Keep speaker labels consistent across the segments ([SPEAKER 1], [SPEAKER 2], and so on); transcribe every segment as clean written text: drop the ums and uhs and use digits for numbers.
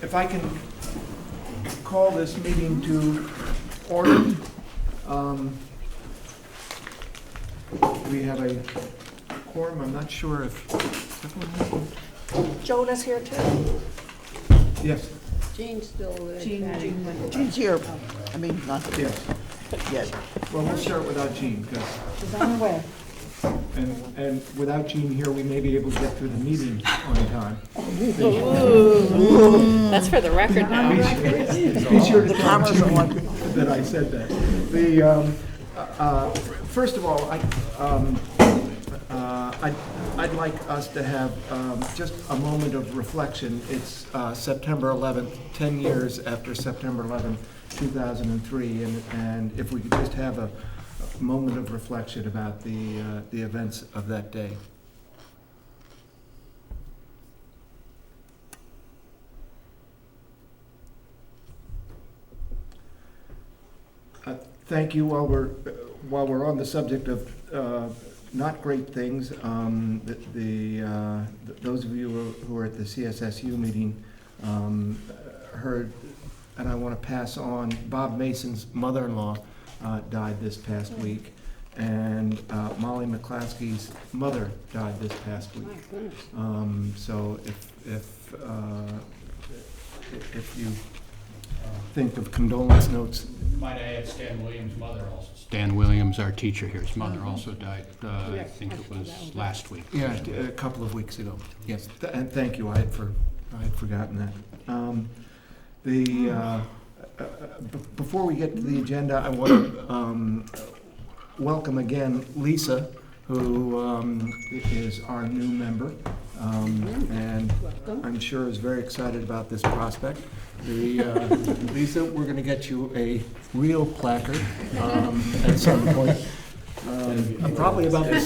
[SPEAKER 1] If I can call this meeting to order. We have a quorum. I'm not sure if
[SPEAKER 2] Jonah's here too.
[SPEAKER 1] yes.
[SPEAKER 3] Jean's still there.
[SPEAKER 2] Jean's here. I mean, not
[SPEAKER 1] Yes.
[SPEAKER 2] yet.
[SPEAKER 1] Well, we'll start without Jean,
[SPEAKER 2] She's on her way.
[SPEAKER 1] and without Jean here, we may be able to get through the meeting on time.
[SPEAKER 3] That's for the record now.
[SPEAKER 1] Be sure to
[SPEAKER 2] The
[SPEAKER 1] tell
[SPEAKER 2] cameras are on.
[SPEAKER 1] Jean that I said that. First of all, I'd like us to have just a moment of reflection. It's September 11th, 10 years after September 11th, 2003, and if we could just have a moment of reflection about the events of that day. Thank you. While we're on the subject of not great things, those of you who were at the CSSU meeting heard, and I want to pass on, Bob Mason's mother-in-law died this past week, and Molly McClaskey's mother died this past week. So if you think of condolence notes.
[SPEAKER 4] Might I add Stan Williams' mother also. Stan Williams, our teacher here, his mother also died, I think it was last week.
[SPEAKER 1] Yeah, a couple of weeks ago. Yes, and thank you. I had forgotten that. Before we get to the agenda, I want to welcome again Lisa, who is our new member, and I'm sure is very excited about this prospect. Lisa, we're going to get you a real placard at some point. Probably about the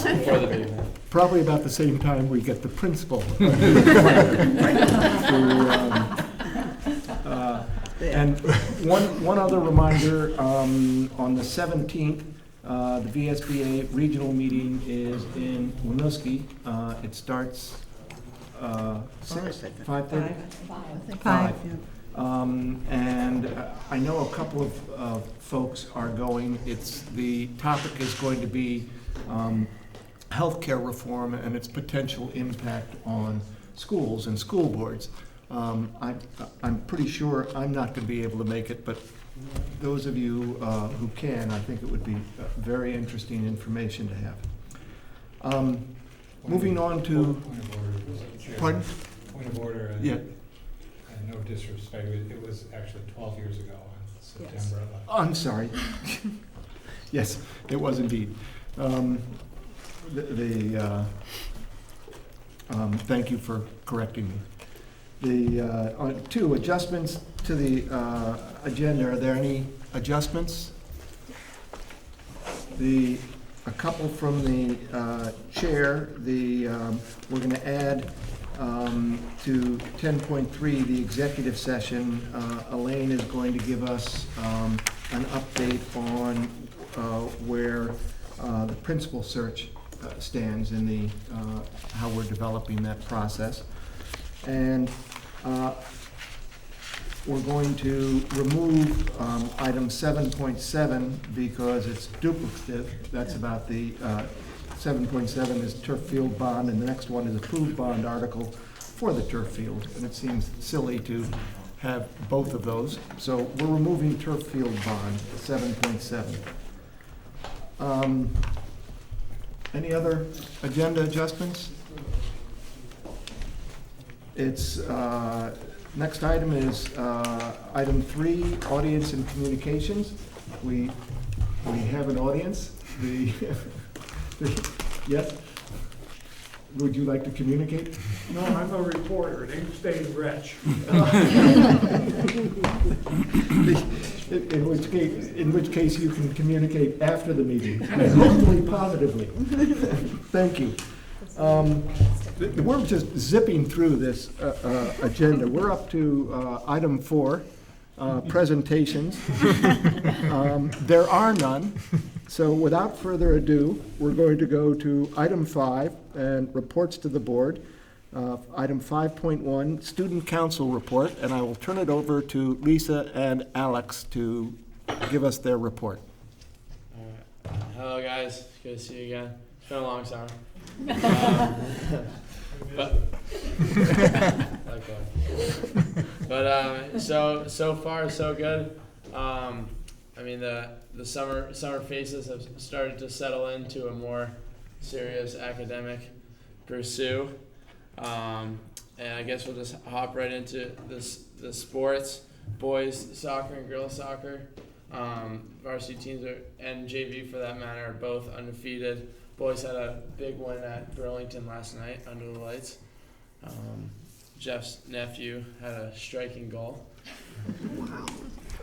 [SPEAKER 1] same time we get the principal. And one other reminder, on the 17th, the VSBA regional meeting is in Winooski. It starts 5:30? 5. And I know a couple of folks are going. The topic is going to be healthcare reform and its potential impact on schools and school boards. I'm pretty sure I'm not going to be able to make it, but those of you who can, I think it would be very interesting information to have. Moving on to... Pardon?
[SPEAKER 5] Point of order.
[SPEAKER 1] Yeah.
[SPEAKER 5] No disrespect, it was actually 12 years ago on September 11th.
[SPEAKER 1] I'm sorry. Yes, it was indeed. Thank you for correcting me. Two adjustments to the agenda. Are there any adjustments? A couple from the chair. We're going to add to 10.3, the executive session. Elaine is going to give us an update on where the principal search stands in how we're developing that process. And we're going to remove item 7.7 because it's duplicative. That's about the 7.7 is turf field bond, and the next one is approved bond article for the turf field. And it seems silly to have both of those. So we're removing turf field bond, 7.7. Any other agenda adjustments? It's next item is item 3, audience and communications. We have an audience. Yes? Would you like to communicate?
[SPEAKER 6] No, I'm a reporter. Name stays Rich.
[SPEAKER 1] In which case you can communicate after the meeting, and hopefully positively. Thank you. We're just zipping through this agenda. We're up to item 4, presentations. There are none. So without further ado, we're going to go to item 5 and reports to the board. Item 5.1, Student Council Report, and I will turn it over to Lisa and Alex to give us their report.
[SPEAKER 7] Hello guys, good to see you again. It's been a long summer. So far so good. I mean the summer phases have started to settle into a more serious academic pursuit. And I guess we'll just hop right into the sports. Boys soccer and girls soccer. Varsity teams and JV for that matter are both undefeated. Boys had a big win at Burlington last night under the lights. Jeff's nephew had a striking goal. Wow.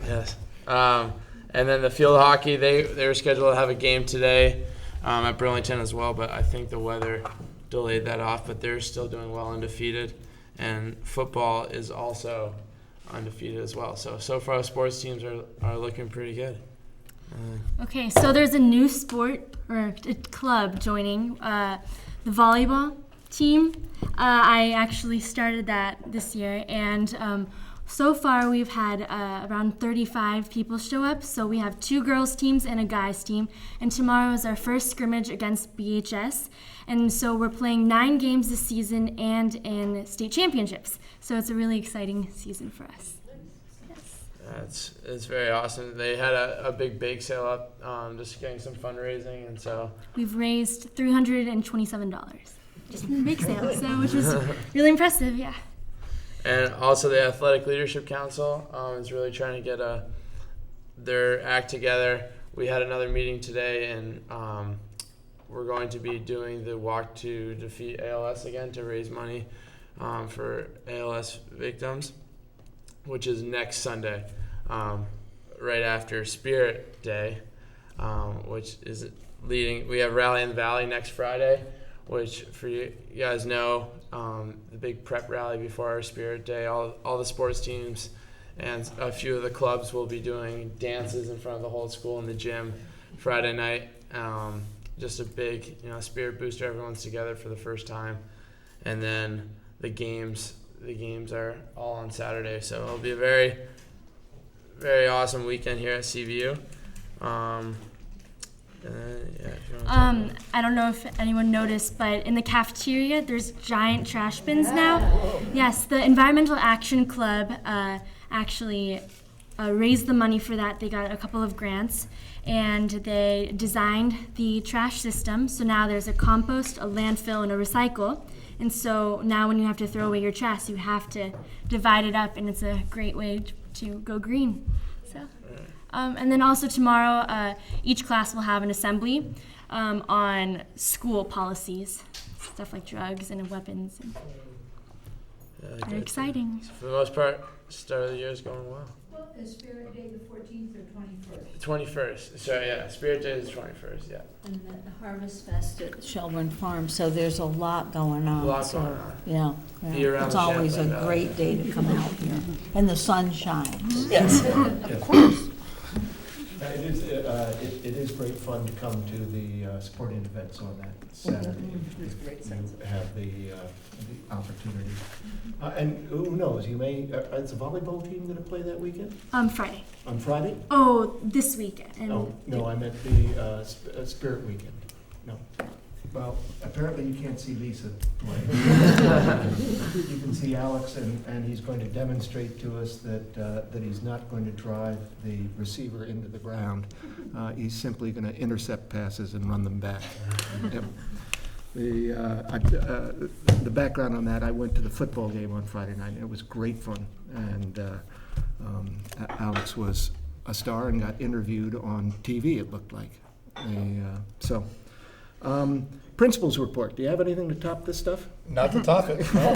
[SPEAKER 7] Yes. And then the field hockey, they were scheduled to have a game today at Burlington as well, but I think the weather delayed that off, but they're still doing well, undefeated. And football is also undefeated as well. So far sports teams are looking pretty good.
[SPEAKER 8] Okay, so there's a new sport or a club joining, the volleyball team. I actually started that this year, and so far we've had around 35 people show up. So we have 2 girls teams and a guys team, and tomorrow is our first scrimmage against BHS. And so we're playing 9 games this season and in state championships. So it's a really exciting season for us.
[SPEAKER 7] It's very awesome. They had a big bake sale up, just getting some fundraising, and so
[SPEAKER 8] We've raised $327 just in the bake sale, so which was really impressive, yeah.
[SPEAKER 7] And also the Athletic Leadership Council is really trying to get their act together. We had another meeting today, and we're going to be doing the Walk to Defeat ALS again to raise money for ALS victims, which is next Sunday, right after Spirit Day, which is leading. We have Rally in the Valley next Friday, which for you guys know, the big prep rally before our Spirit Day. All the sports teams and a few of the clubs will be doing dances in front of the whole school in the gym Friday night. Just a big, spirit booster. Everyone's together for the first time, and then the games are all on Saturday, so it'll be a very, very awesome weekend here at CVU.
[SPEAKER 8] I don't know if anyone noticed, but in the cafeteria, there's giant trash bins now. Yes, the Environmental Action Club actually raised the money for that. They got a couple of grants, and they designed the trash system. So now there's a compost, a landfill, and a recycle. And so now when you have to throw away your trash, you have to divide it up, and it's a great way to go green. So, and then also tomorrow, each class will have an assembly on school policies, stuff like drugs and weapons. And very exciting.
[SPEAKER 7] So for the most part, start of the year is going well.
[SPEAKER 9] Well, is Spirit Day the 14th or 21st?
[SPEAKER 7] 21st. So yeah, Spirit Day is 21st. Yeah.
[SPEAKER 9] And the Harvest Fest at Shelburne Farm, so there's a lot going on.
[SPEAKER 7] A lot
[SPEAKER 9] so,
[SPEAKER 7] going on.
[SPEAKER 9] Yeah.
[SPEAKER 7] Year-round
[SPEAKER 9] It's always a
[SPEAKER 7] Champlain Valley.
[SPEAKER 9] great day to come out here, and the sun shines.
[SPEAKER 7] Yes.
[SPEAKER 2] Of course.
[SPEAKER 1] It is great fun to come to the sporting events on that Saturday. You have the opportunity. And who knows, you may, is the volleyball team going to play that weekend?
[SPEAKER 8] Friday.
[SPEAKER 1] On Friday?
[SPEAKER 8] Oh, this weekend. And
[SPEAKER 1] Oh, no, I meant the Spirit weekend. No. Well, apparently you can't see Lisa play. You can see Alex, and he's going to demonstrate to us that he's not going to drive the receiver into the ground. He's simply going to intercept passes and run them back. Yep. The background on that, I went to the football game on Friday night, and it was great fun. And Alex was a star and got interviewed on TV, it looked like. Principal's report. Do you have anything to top this stuff?
[SPEAKER 10] Not to top it, no.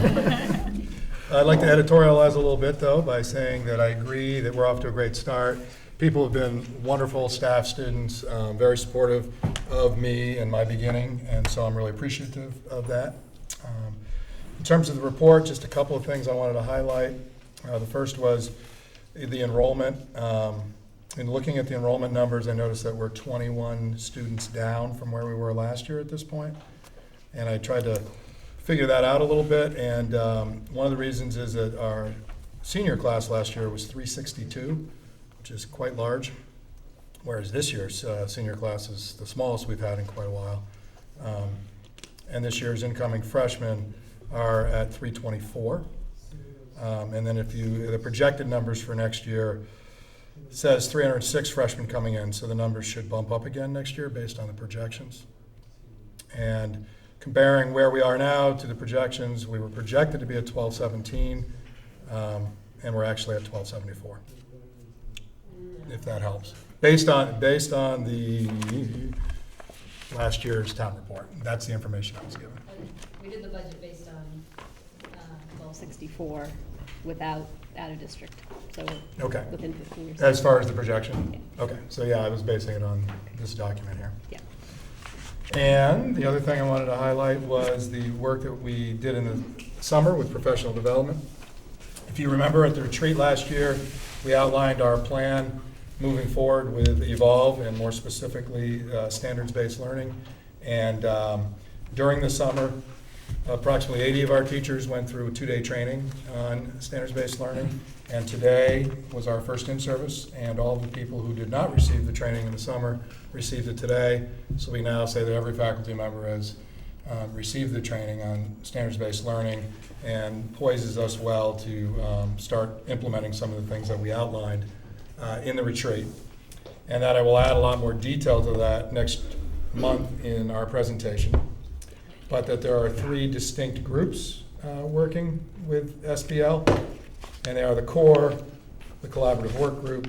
[SPEAKER 10] I'd like to editorialize a little bit, though, by saying that I agree that we're off to a great start. People have been wonderful, staff, students, very supportive of me and my beginning, and so I'm really appreciative of that. In terms of the report, just a couple of things I wanted to highlight. The first was the enrollment. In looking at the enrollment numbers, I noticed that we're 21 students down from where we were last year at this point. And I tried to figure that out a little bit, and one of the reasons is that our senior class last year was 362, which is quite large, whereas this year's senior class is the smallest we've had in quite a while. And this year's incoming freshmen are at 324. And then the projected numbers for next year says 306 freshmen coming in, so the numbers should bump up again next year based on the projections. And comparing where we are now to the projections, we were projected to be at 1217, and we're actually at 1274, if that helps. Based on the last year's town report. That's the information I was given.
[SPEAKER 3] We did the budget based on 1264 without out of district, so
[SPEAKER 10] Okay.
[SPEAKER 3] within 15 years.
[SPEAKER 10] As far as the projection? Okay, so yeah, I was basing it on this document here.
[SPEAKER 3] Yeah.
[SPEAKER 10] And the other thing I wanted to highlight was the work that we did in the summer with professional development. If you remember at the retreat last year, we outlined our plan moving forward with Evolve and more specifically standards-based learning. And during the summer, approximately 80 of our teachers went through a 2-day training on standards-based learning. And today was our first in-service, and all the people who did not receive the training in the summer received it today. So we now say that every faculty member has received the training on standards-based learning and poises us well to start implementing some of the things that we outlined in the retreat. And that I will add a lot more detail to that next month in our presentation. But that there are 3 distinct groups working with SBL. And they are the core, the collaborative work group,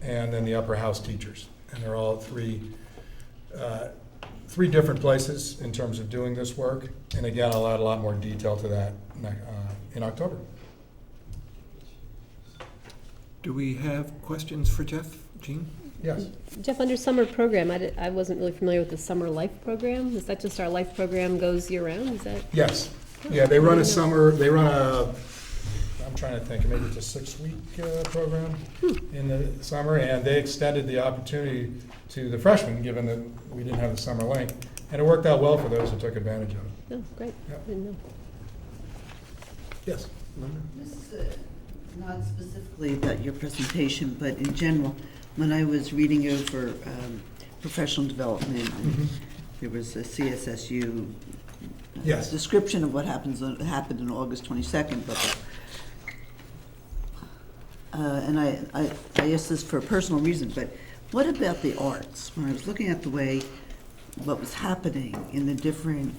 [SPEAKER 10] and then the upper house teachers. And they're all three different places in terms of doing this work. And again, I'll add a lot more detail to that in October.
[SPEAKER 1] Do we have questions for Jeff? Jean?
[SPEAKER 10] Yes.
[SPEAKER 3] Jeff, under summer program, I wasn't really familiar with the summer life program. Is that just our life program goes year round? Is that?
[SPEAKER 10] Yes. Yeah, they run I'm trying to think, maybe it's a 6-week program in the summer, and they extended the opportunity to the freshmen, given that we didn't have the summer link, and it worked out well for those who took advantage of it.
[SPEAKER 3] Oh, great.
[SPEAKER 10] Yep.
[SPEAKER 3] Didn't know.
[SPEAKER 10] Yes.
[SPEAKER 2] This is not specifically about your presentation, but in general, when I was reading over professional development, and there was a CSSU
[SPEAKER 10] Yes.
[SPEAKER 2] description of what happened on August 22nd, but and I asked this for a personal reason, but what about the arts? When I was looking at the way what was happening in the different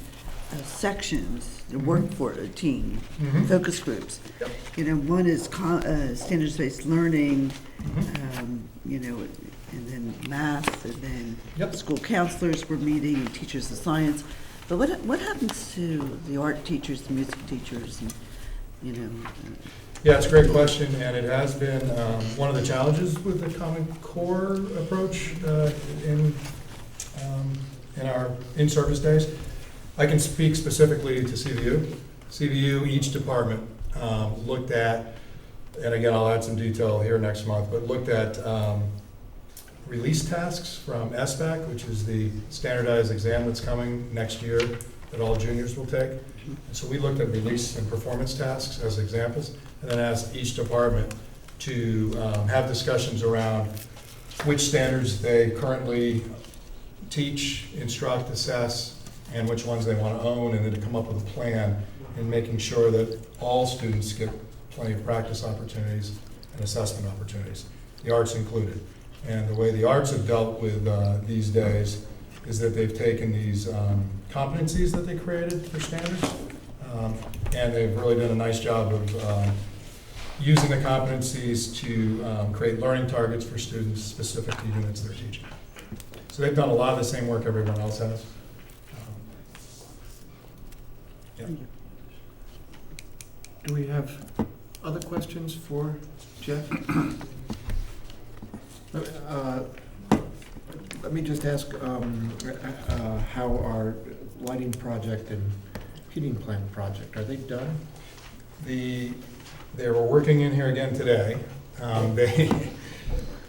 [SPEAKER 2] sections, the work for a team, focus groups.
[SPEAKER 10] Yep.
[SPEAKER 2] You know, one is standards-based learning, you know, and then math, and then
[SPEAKER 10] Yep.
[SPEAKER 2] school counselors were meeting, and teachers of science. But what happens to the art teachers, the music teachers, and, you know?
[SPEAKER 10] Yeah, it's a great question, and it has been one of the challenges with the Common Core approach in our in-service days. I can speak specifically to CVU. CVU, each department looked at, and again, I'll add some detail here next month, but looked at release tasks from SBAC, which is the standardized exam that's coming next year that all juniors will take. And so we looked at release and performance tasks as examples, and then asked each department to have discussions around which standards they currently teach, instruct, assess, and which ones they want to own, and then to come up with a plan in making sure that all students get plenty of practice opportunities and assessment opportunities, the arts included. And the way the arts have dealt with these days is that they've taken these competencies that they created for standards, and they've really done a nice job of using the competencies to create learning targets for students specific to units they're teaching. So they've done a lot of the same work everyone else has. Yeah.
[SPEAKER 1] Do we have other questions for Jeff? Let me just ask how our lighting project and heating plant project, are they done?
[SPEAKER 10] They were working in here again today.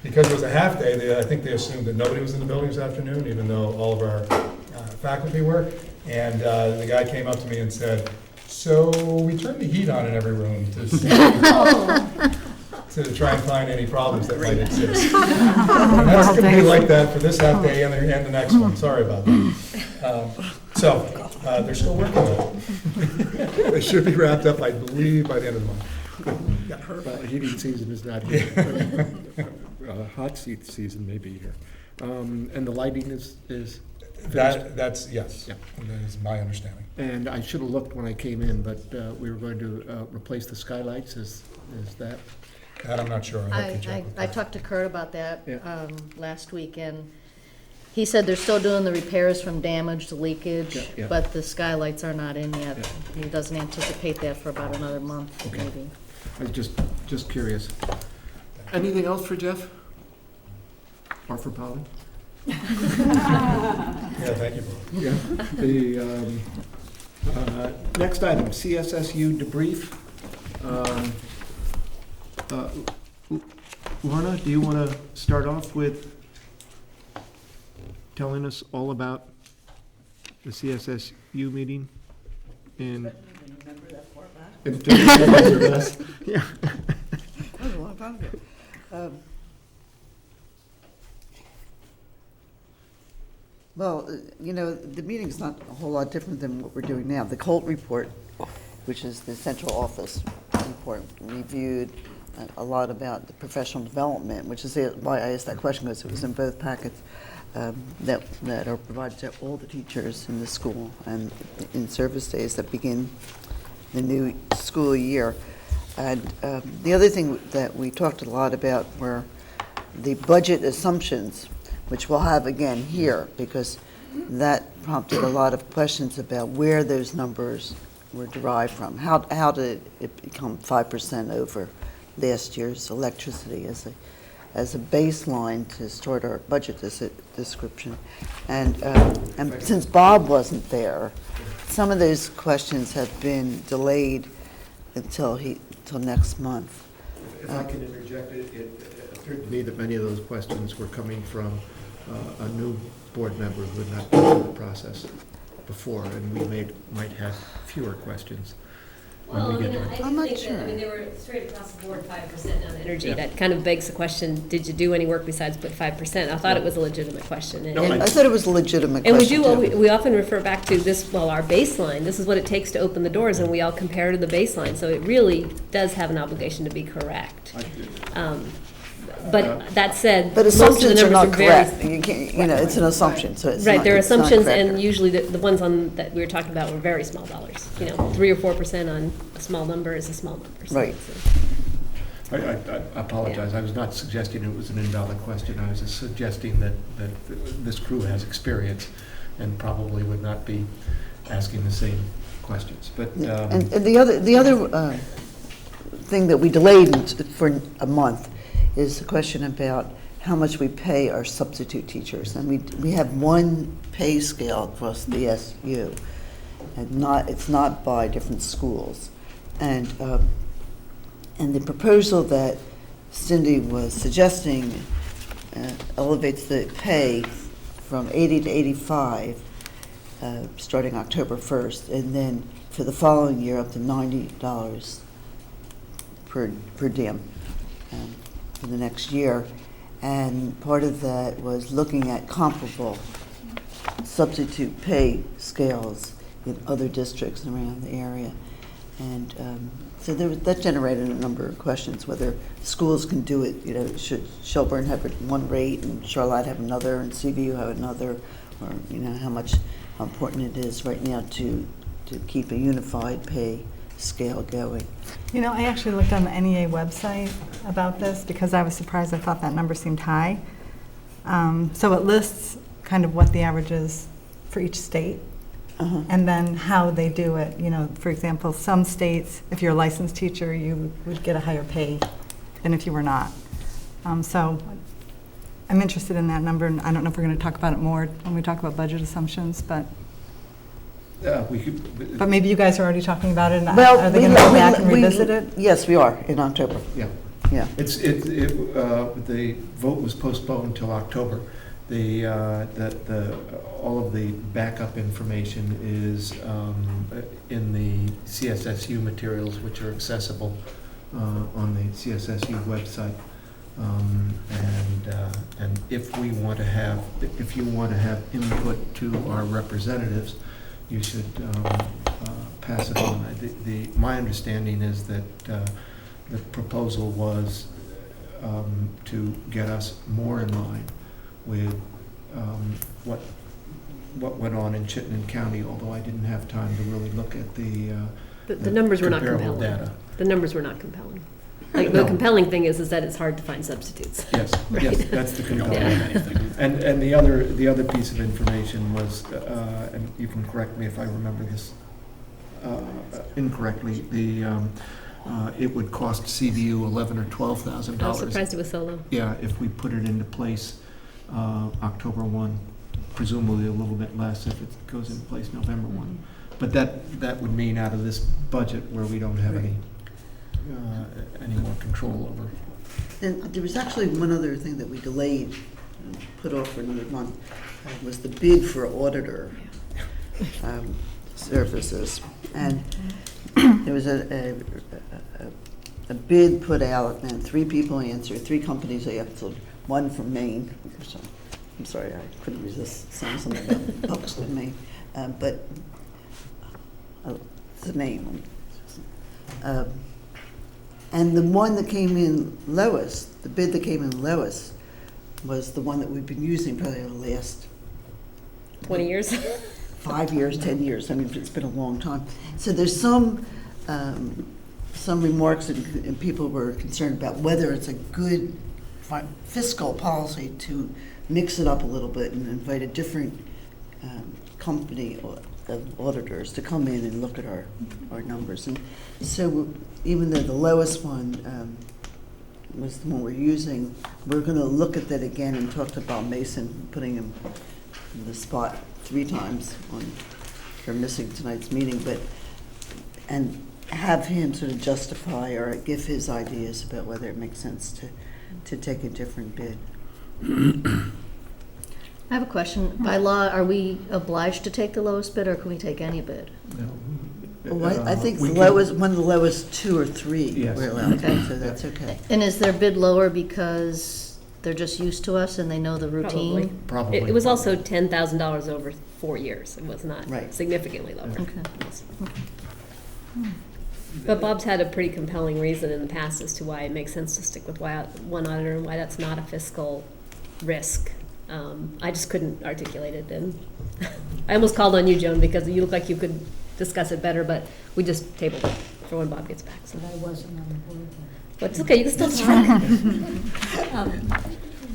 [SPEAKER 10] Because because it was a half day, I think they assumed that nobody was in the building this afternoon, even though all of our faculty were. And the guy came up to me and said, so we turned the heat on in every room to see, to try and find any problems that might exist. And that's going to be like that for this half day and the next one. Sorry about that. So they're still working on it. They should be wrapped up, I believe, by the end of the month.
[SPEAKER 1] Well, heating season is not here. Hot seat season may be here. And the lighting is finished?
[SPEAKER 10] That's, yes,
[SPEAKER 1] Yeah.
[SPEAKER 10] that is my understanding.
[SPEAKER 1] And I should have looked when I came in, but we were going to replace the skylights, is that?
[SPEAKER 10] That I'm not sure. I'll have to check with
[SPEAKER 11] I
[SPEAKER 10] that.
[SPEAKER 11] talked to Kurt about that
[SPEAKER 1] Yeah.
[SPEAKER 11] last week, and he said they're still doing the repairs from damage to leakage,
[SPEAKER 1] Yeah.
[SPEAKER 11] but the skylights are not in yet. He doesn't anticipate that for about another month,
[SPEAKER 1] Okay.
[SPEAKER 11] maybe.
[SPEAKER 1] I was just curious. Anything else for Jeff? Or for Polly?
[SPEAKER 10] Yeah, thank you, Bob.
[SPEAKER 1] Yeah. The next item, CSSU debrief. Lorna, do you want to start off with telling us all about the CSSU meeting? And
[SPEAKER 2] Remember that far back?
[SPEAKER 1] yeah.
[SPEAKER 2] That was a long time ago. Well, the meeting's not a whole lot different than what we're doing now. The Colt report, which is the central office report, reviewed a lot about the professional development, which is why I asked that question, because it was in both packets that are provided to all the teachers in the school and in service days that begin the new school year. And the other thing that we talked a lot about were the budget assumptions, which we'll have again here, because that prompted a lot of questions about where those numbers were derived from. How did it become 5% over last year's electricity as a baseline to start our budget description? And since Bob wasn't there, some of those questions have been delayed until next month.
[SPEAKER 1] If I can interject, it appeared to me that many of those questions were coming from a new board member who had not been through the process before, and we might have fewer questions.
[SPEAKER 3] Well, I mean, I
[SPEAKER 2] I'm
[SPEAKER 3] do
[SPEAKER 2] not
[SPEAKER 3] think
[SPEAKER 2] sure.
[SPEAKER 3] that, I mean, they were straight across the board 5% on energy. That kind of begs the question, did you do any work besides put 5%? I thought it was a legitimate question.
[SPEAKER 1] No,
[SPEAKER 2] I thought it was a legitimate
[SPEAKER 3] And we
[SPEAKER 2] question,
[SPEAKER 3] do,
[SPEAKER 2] too.
[SPEAKER 3] we often refer back to this, well, our baseline, this is what it takes to open the doors, and we all compare to the baseline, so it really does have an obligation to be correct. But that said,
[SPEAKER 2] But
[SPEAKER 3] most of the
[SPEAKER 2] assumptions are
[SPEAKER 3] numbers
[SPEAKER 2] not
[SPEAKER 3] are very.
[SPEAKER 2] correct. You can't, it's an assumption, so it's
[SPEAKER 3] Right,
[SPEAKER 2] not,
[SPEAKER 3] there are
[SPEAKER 2] it's not
[SPEAKER 3] assumptions,
[SPEAKER 2] correct.
[SPEAKER 3] and usually the ones that we were talking about were very small dollars. 3 or 4% on a small number is a small number. So
[SPEAKER 2] Right.
[SPEAKER 3] it's
[SPEAKER 1] I apologize. I was not suggesting it was an invalid question. I was just suggesting that this crew has experience and probably would not be asking the same questions. But
[SPEAKER 2] And the other thing that we delayed for a month is the question about how much we pay our substitute teachers. And we have one pay scale across the SU, and it's not by different schools. And the proposal that Cindy was suggesting elevates the pay from 80 to 85, starting October 1st, and then for the following year up to $90 per diem for the next year. And part of that was looking at comparable substitute pay scales in other districts around the area. And so that generated a number of questions, whether schools can do it, should Shelburne have one rate and Charlotte have another and CVU have another, or how important it is right now to keep a unified pay scale going.
[SPEAKER 12] I actually looked on the NEA website about this because I was surprised. I thought that number seemed high. So it lists kind of what the average is for each state. And then how they do it. For example, some states, if you're a licensed teacher, you would get a higher pay than if you were not. So I'm interested in that number, and I don't know if we're going to talk about it more when we talk about budget assumptions, but
[SPEAKER 1] we could.
[SPEAKER 12] maybe you guys are already talking about it, and
[SPEAKER 2] Well,
[SPEAKER 12] are they going to go back and revisit it?
[SPEAKER 2] Yes, we are, in October.
[SPEAKER 1] Yeah.
[SPEAKER 2] Yeah.
[SPEAKER 1] The vote was postponed until October. All of the backup information is in the CSSU materials, which are accessible on the CSSU website. And if you want to have input to our representatives, you should pass it on. My understanding is that the proposal was to get us more in line with what went on in Chittenden County, although I didn't have time to really look at the
[SPEAKER 3] numbers were not
[SPEAKER 1] comparable
[SPEAKER 3] compelling.
[SPEAKER 1] data.
[SPEAKER 3] The numbers were not compelling. Like, the
[SPEAKER 1] No.
[SPEAKER 3] compelling thing is that it's hard to find substitutes.
[SPEAKER 1] Yes,
[SPEAKER 3] Right.
[SPEAKER 1] yes, that's the
[SPEAKER 4] We don't have
[SPEAKER 1] compelling.
[SPEAKER 4] anything.
[SPEAKER 1] And the other piece of information was, and you can correct me if I remember this incorrectly, it would cost CVU $11,000 or $12,000.
[SPEAKER 3] I was surprised it was so low.
[SPEAKER 1] Yeah, if we put it into place October 1, presumably a little bit less if it goes into place November 1. But that would mean out of this budget where we don't have any more control over.
[SPEAKER 2] And there was actually one other thing that we delayed, put off for another month, was the bid for auditor services. And there was a bid put out, and 3 people answered, 3 companies answered, one from Maine. I'm sorry, I couldn't resist saying something about Buxton, Maine, but it's the name. And the one that came in lowest, the bid that came in lowest, was the one that we've been using probably the last
[SPEAKER 3] 20 years?
[SPEAKER 2] 5 years, 10 years. I mean, it's been a long time. So there's some remarks and people were concerned about whether it's a good fiscal policy to mix it up a little bit and invite a different company of auditors to come in and look at our numbers. And so even though the lowest one was the one we're using, we're going to look at that again and talk to Bob Mason, putting him in the spot 3 times for missing tonight's meeting, and have him sort of justify or give his ideas about whether it makes sense to take a different bid.
[SPEAKER 11] I have a question. By law, are we obliged to take the lowest bid, or can we take any bid?
[SPEAKER 1] No.
[SPEAKER 2] Well, I think
[SPEAKER 1] we
[SPEAKER 2] the
[SPEAKER 1] can-
[SPEAKER 2] lowest, one of the lowest 2 or 3
[SPEAKER 1] Yes.
[SPEAKER 2] we're allowed,
[SPEAKER 11] Okay.
[SPEAKER 2] so that's okay.
[SPEAKER 11] And is their bid lower because they're just used to us and they know the routine?
[SPEAKER 1] Probably.
[SPEAKER 3] It was also $10,000 over 4 years. It was not
[SPEAKER 2] Right.
[SPEAKER 3] significantly lower.
[SPEAKER 11] Okay.
[SPEAKER 3] But Bob's had a pretty compelling reason in the past as to why it makes sense to stick with one auditor and why that's not a fiscal risk. I just couldn't articulate it, and I almost called on you, Joan, because you look like you could discuss it better, but we just tabled it for when Bob gets back. So.
[SPEAKER 9] But I wasn't on the board then.
[SPEAKER 3] But it's okay, you can still talk.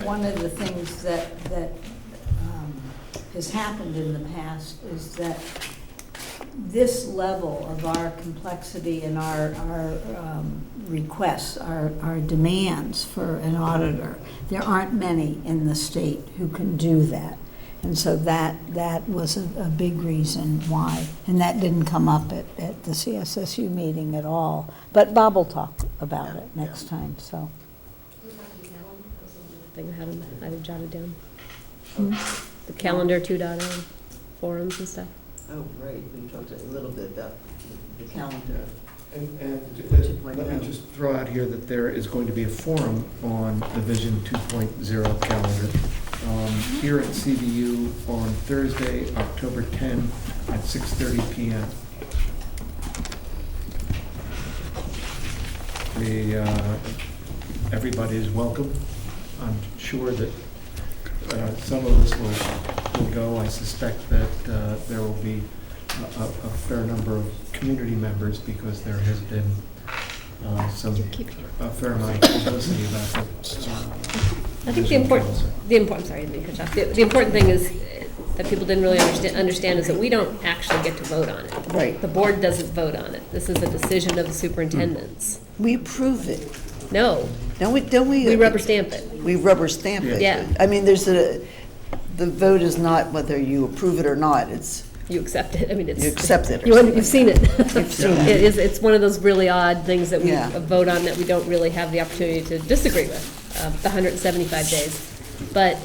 [SPEAKER 9] One of the things that has happened in the past is that this level of our complexity and our requests, our demands for an auditor, there aren't many in the state who can do that. And so that was a big reason why. And that didn't come up at the CSSU meeting at all. But Bob will talk about it next time, so.
[SPEAKER 3] I think I had it jotted down. The calendar 2.0 forums and stuff.
[SPEAKER 2] Oh, right, we talked a little bit about the calendar.
[SPEAKER 1] And let me just throw out here that there is going to be a forum on the Vision 2.0 calendar here at CVU on Thursday, October 10 at 6:30 p.m. Everybody is welcome. I'm sure that some of us will go. I suspect that there will be a fair number of community members because there has been a fair amount of publicity about it.
[SPEAKER 3] I think the important sorry, I didn't mean to cut you off. The important thing is that people didn't really understand is that we don't actually get to vote on it.
[SPEAKER 2] Right.
[SPEAKER 3] The board doesn't vote on it. This is a decision of the superintendents.
[SPEAKER 2] We approve it.
[SPEAKER 3] No,
[SPEAKER 2] Don't we?
[SPEAKER 3] we rubber stamp it.
[SPEAKER 2] We rubber stamp it.
[SPEAKER 3] Yeah.
[SPEAKER 2] I mean, the vote is not whether you approve it or not. It's
[SPEAKER 3] you accept it. I mean, it's.
[SPEAKER 2] You accept it or
[SPEAKER 3] You've seen it.
[SPEAKER 2] You've seen it.
[SPEAKER 3] It's one of those really odd things that we
[SPEAKER 2] Yeah.
[SPEAKER 3] vote on that we don't really have the opportunity to disagree with, the 175 days. But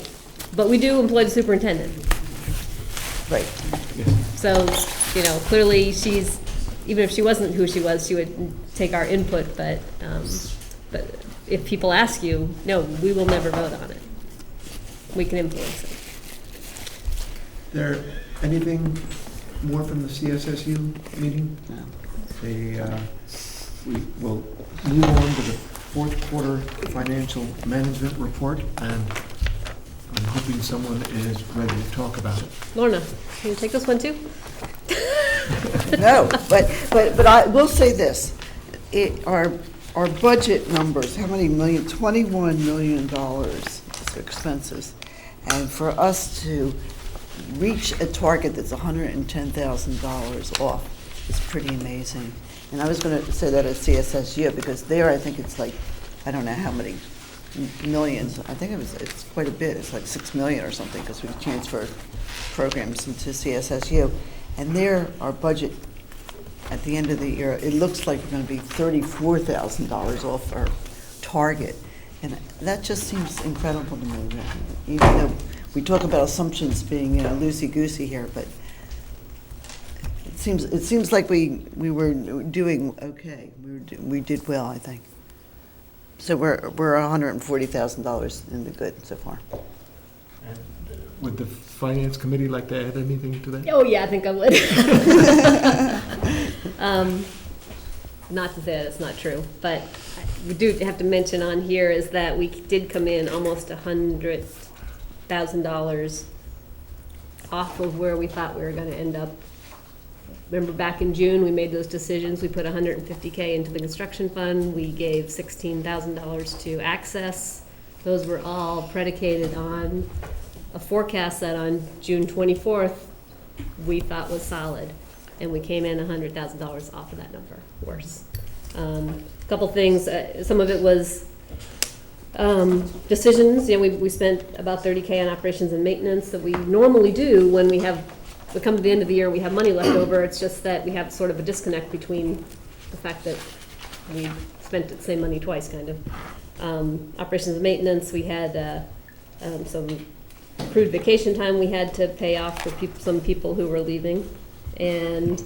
[SPEAKER 3] we do employ the superintendent.
[SPEAKER 2] Right.
[SPEAKER 3] So, clearly she's, even if she wasn't who she was, she would take our input, but if people ask you, no, we will never vote on it. We can influence it.
[SPEAKER 1] There, anything more from the CSSU meeting?
[SPEAKER 2] No.
[SPEAKER 1] We will move on to the fourth quarter financial management report, and I'm hoping someone is ready to talk about it.
[SPEAKER 3] Lorna, can you take this one too?
[SPEAKER 2] No, but I will say this, our budget numbers, how many million, $21 million is expenses. And for us to reach a target that's $110,000 off is pretty amazing. And I was going to say that at CSSU, because there I think it's like, I don't know how many millions. I think it's quite a bit. It's like 6 million or something, because we've transferred programs into CSSU. And there, our budget at the end of the year, it looks like we're going to be $34,000 off our target. And that just seems incredible to me, even though we talk about assumptions being, loosey-goosey here, but it seems like we were doing okay. We did well, I think. So we're $140,000 in the good so far.
[SPEAKER 1] Would the finance committee like to add anything to that?
[SPEAKER 3] Oh, yeah, I think I would. Not to say that it's not true, but we do have to mention on here is that we did come in almost $100,000 off of where we thought we were going to end up. Remember back in June, we made those decisions. We put $150K into the construction fund. We gave $16,000 to Access. Those were all predicated on a forecast that on June 24th we thought was solid, and we came in $100,000 off of that number, worse. A couple things, some of it was decisions. We spent about $30K on operations and maintenance that we normally do when we come to the end of the year, we have money left over. It's just that we have sort of a disconnect between the fact that we spent the same money twice, kind of. Operations and maintenance, we had some accrued vacation time we had to pay off for some people who were leaving, and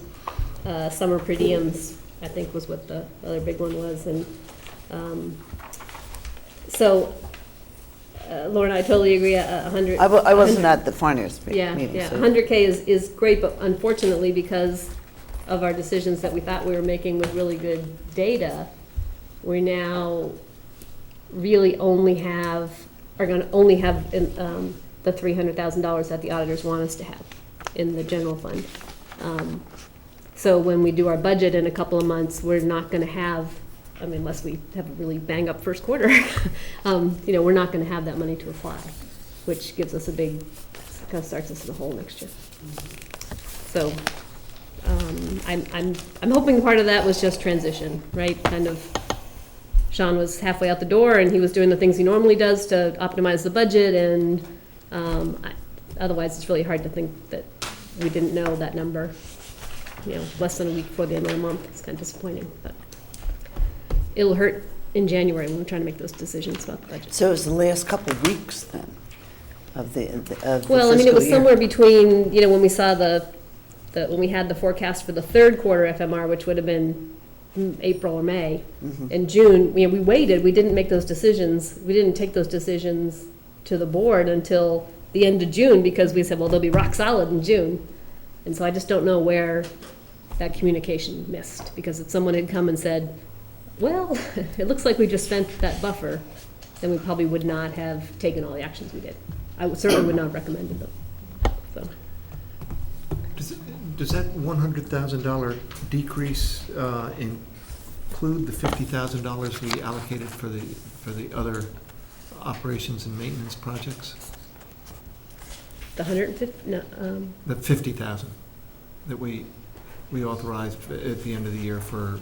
[SPEAKER 3] summer per diems, I think, was what the other big one was. And so, Lauren, I totally agree. 100.
[SPEAKER 2] I wasn't at the finance meeting.
[SPEAKER 3] Yeah.
[SPEAKER 2] So.
[SPEAKER 3] 100K is great, but unfortunately, because of our decisions that we thought we were making with really good data, we now really are going to only have the $300,000 that the auditors want us to have in the general fund. So when we do our budget in a couple of months, we're not going to have, unless we have a really bang up first quarter, we're not going to have that money to apply, which gives us kind of starts us in a hole next year. So I'm hoping part of that was just transition, right? Kind of, Sean was halfway out the door and he was doing the things he normally does to optimize the budget, and otherwise it's really hard to think that we didn't know that number, less than a week before the end of the month. It's kind of disappointing, but it'll hurt in January when we're trying to make those decisions about the budget.
[SPEAKER 2] So it was the last couple of weeks then of the
[SPEAKER 3] Well, it was
[SPEAKER 2] year.
[SPEAKER 3] somewhere between, when we saw when we had the forecast for the third quarter FMR, which would have been April or May, in June, we waited. We didn't make those decisions. We didn't take those decisions to the board until the end of June, because we said, well, they'll be rock solid in June. And so I just don't know where that communication missed, because if someone had come and said, well, it looks like we just spent that buffer, then we probably would not have taken all the actions we did. I certainly would not have recommended them. So.
[SPEAKER 1] Does that $100,000 decrease include the $50,000 we allocated for the other operations and maintenance projects?
[SPEAKER 3] The 150? No.
[SPEAKER 1] The 50,000 that we authorized at the end of the year for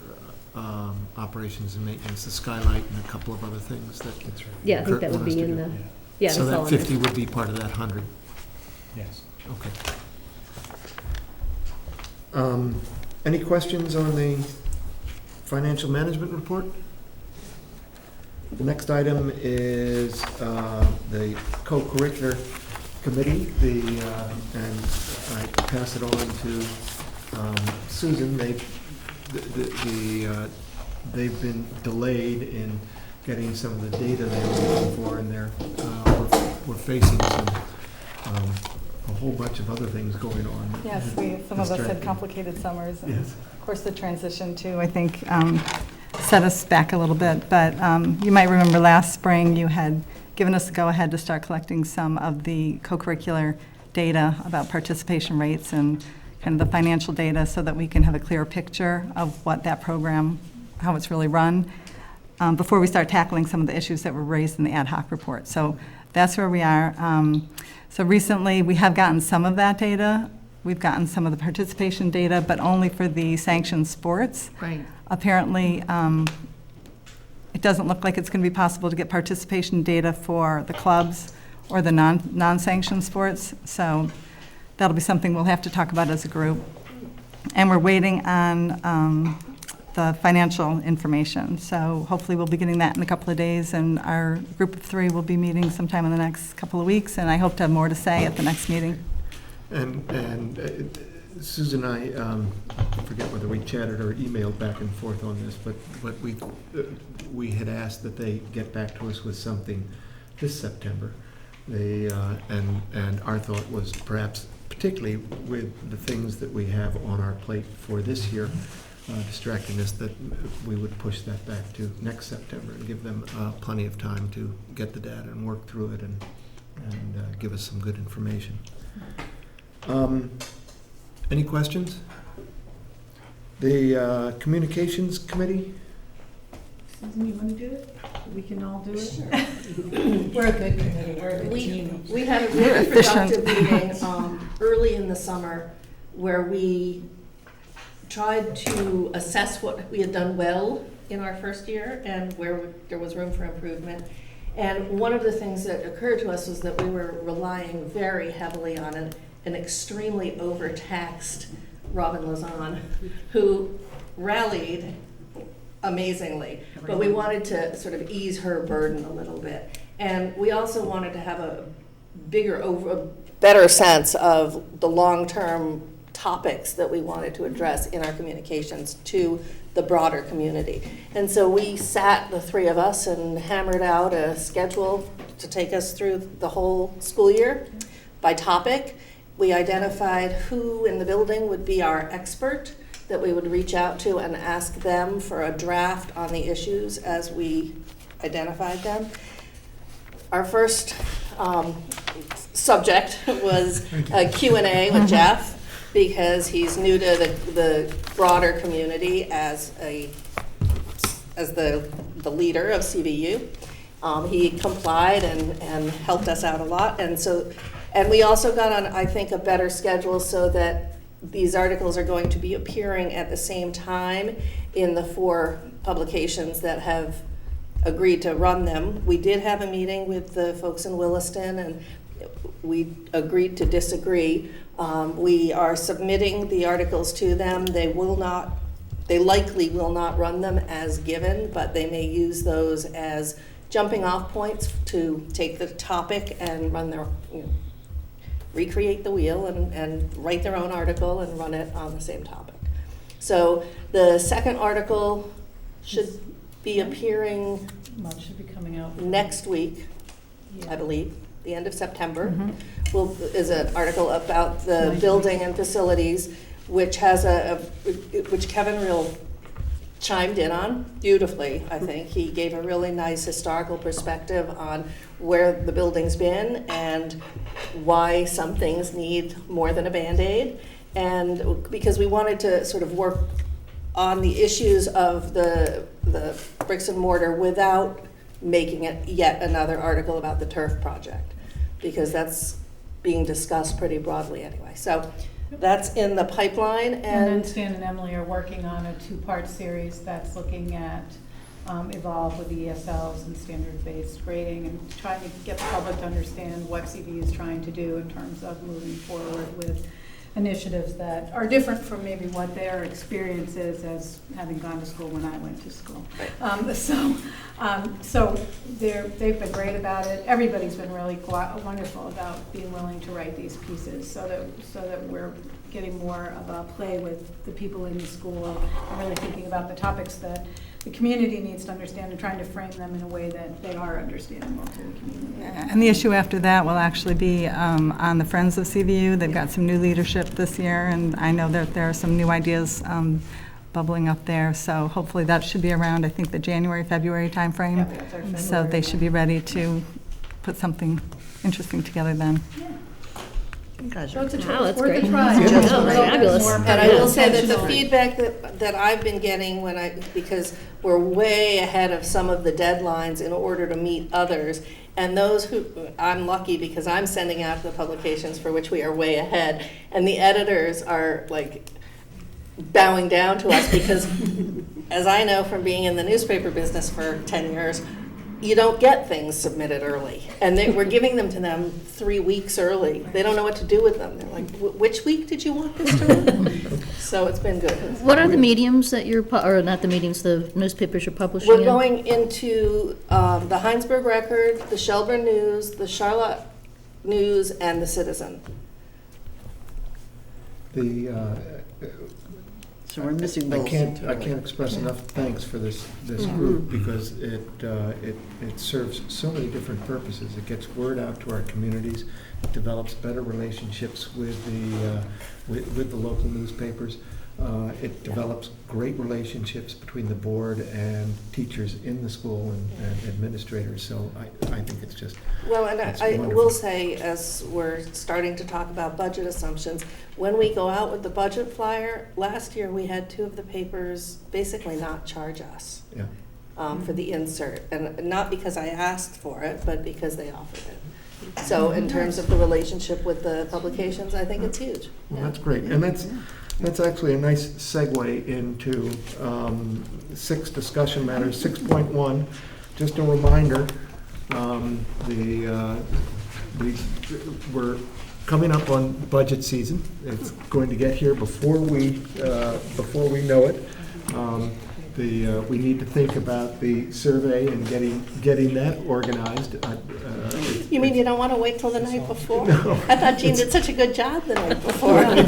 [SPEAKER 1] operations and maintenance, the skylight and a couple of other things that.
[SPEAKER 5] That's right.
[SPEAKER 3] Yeah, I think that would be in the. Yeah.
[SPEAKER 1] So that 50 would be part of that 100.
[SPEAKER 5] Yes.
[SPEAKER 1] Okay. Any questions on the financial management report? The next item is the co-curricular committee. And I pass it on to Susan. They've been delayed in getting some of the data they were looking for, and we're facing a whole bunch of other things going on.
[SPEAKER 12] Yes, some of us had complicated summers. And
[SPEAKER 1] yes.
[SPEAKER 12] Of course, the transition too, I think, set us back a little bit. But you might remember last spring you had given us the go-ahead to start collecting some of the co-curricular data about participation rates and kind of the financial data so that we can have a clearer picture of what that program, how it's really run, before we start tackling some of the issues that were raised in the ad hoc report. So that's where we are. So recently, we have gotten some of that data. We've gotten some of the participation data, but only for the sanctioned sports.
[SPEAKER 11] Right.
[SPEAKER 12] Apparently, it doesn't look like it's going to be possible to get participation data for the clubs or the non-sanctioned sports. So that'll be something we'll have to talk about as a group. And we're waiting on the financial information. So hopefully we'll be getting that in a couple of days, and our group of 3 will be meeting sometime in the next couple of weeks, and I hope to have more to say at the next meeting.
[SPEAKER 1] And Susan and I forget whether we chatted or emailed back and forth on this, but we had asked that they get back to us with something this September. And our thought was perhaps, particularly with the things that we have on our plate for this year, distracting us, that we would push that back to next September and give them plenty of time to get the data and work through it and give us some good information. Any questions? The Communications Committee?
[SPEAKER 9] Susan, you want to do it? We can all do it?
[SPEAKER 13] Sure.
[SPEAKER 9] We're a good committee, we're a good team.
[SPEAKER 13] We had a really productive meeting early in the summer where we tried to assess what we had done well in our first year and where there was room for improvement. And one of the things that occurred to us was that we were relying very heavily on an extremely overtaxed Robin Lazan, who rallied amazingly, but we wanted to sort of ease her burden a little bit. And we also wanted to have a better sense of the long-term topics that we wanted to address in our communications to the broader community. And so we sat, the 3 of us, and hammered out a schedule to take us through the whole school year by topic. We identified who in the building would be our expert that we would reach out to and ask them for a draft on the issues as we identified them. Our first subject was a Q&A with Jeff, because he's new to the broader community as the leader of CVU. He complied and helped us out a lot, and we also got on, I think, a better schedule so that these articles are going to be appearing at the same time in the 4 publications that have agreed to run them. We did have a meeting with the folks in Williston, and we agreed to disagree. We are submitting the articles to them. They likely will not run them as given, but they may use those as jumping off points to take the topic and run their, recreate the wheel and write their own article and run it on the same topic. So the second article should be appearing
[SPEAKER 9] Should be coming out
[SPEAKER 13] next week, I believe, the end of September.
[SPEAKER 12] Mm-hmm.
[SPEAKER 13] Is an article about the building and facilities, which has which Kevin Real chimed in on beautifully, I think. He gave a really nice historical perspective on where the building's been and why some things need more than a Band-Aid. And because we wanted to sort of work on the issues of the bricks and mortar without making it yet another article about the turf project, because that's being discussed pretty broadly anyway. So that's in the pipeline.
[SPEAKER 9] And then Stan and Emily are working on a 2-part series that's looking at Evolve with the ESLs and standard-based grading, and trying to get the public to understand what CVU is trying to do in terms of moving forward with
[SPEAKER 14] initiatives that are different from maybe what their experience is as having gone to school when I went to school. So they've been great about it. Everybody's been really wonderful about being willing to write these pieces so that we're getting more of a play with the people in the school and really thinking about the topics that the community needs to understand and trying to frame them in a way that they are understandable to the community.
[SPEAKER 12] And the issue after that will actually be on the Friends of CVU. They've got some new leadership this year, and I know that there are some new ideas bubbling up there. So hopefully that should be around, I think, the January, February timeframe. So they should be ready to put something interesting together then.
[SPEAKER 2] You guys
[SPEAKER 14] So
[SPEAKER 2] are
[SPEAKER 14] it's a
[SPEAKER 3] Wow, that's
[SPEAKER 14] worth a
[SPEAKER 3] great.
[SPEAKER 14] try.
[SPEAKER 3] Yeah,
[SPEAKER 14] It's
[SPEAKER 3] that's
[SPEAKER 14] a little bit
[SPEAKER 3] fabulous.
[SPEAKER 14] more
[SPEAKER 13] And I will say that the
[SPEAKER 14] intentional.
[SPEAKER 13] feedback that I've been getting because we're way ahead of some of the deadlines in order to meet others, and those who, I'm lucky because I'm sending out the publications for which we are way ahead, and the editors are like bowing down to us because, as I know from being in the newspaper business for 10 years, you don't get things submitted early. And we're giving them to them 3 weeks early. They don't know what to do with them. They're like, which week did you want this to run? So it's been good.
[SPEAKER 11] What are the mediums that you're, or not the mediums, the newspapers you're publishing
[SPEAKER 13] We're
[SPEAKER 11] in?
[SPEAKER 13] going into the Heinsberg Record, the Shelburne News, the Charlotte News, and the Citizen.
[SPEAKER 2] So we're missing
[SPEAKER 1] I
[SPEAKER 2] those.
[SPEAKER 1] can't express enough thanks for this group because it serves so many different purposes. It gets word out to our communities. It develops better relationships with the local newspapers. It develops great relationships between the board and teachers in the school and administrators. So I think it's just
[SPEAKER 13] Well, and
[SPEAKER 1] it's
[SPEAKER 13] I
[SPEAKER 1] wonderful.
[SPEAKER 13] will say, as we're starting to talk about budget assumptions, when we go out with the budget flyer, last year we had 2 of the papers basically not charge us for the insert. And not because I asked for it, but because they offered it. So in terms of the relationship with the publications, I think it's huge.
[SPEAKER 1] Well, that's great. And that's actually a nice segue into 6 discussion matters. 6.1, just a reminder, we're coming up on budget season. It's going to get here before we know it. We need to think about the survey and getting that organized.
[SPEAKER 13] You mean you don't want to wait till the night before?
[SPEAKER 1] No.
[SPEAKER 13] I thought Jean did such a good job the night before. No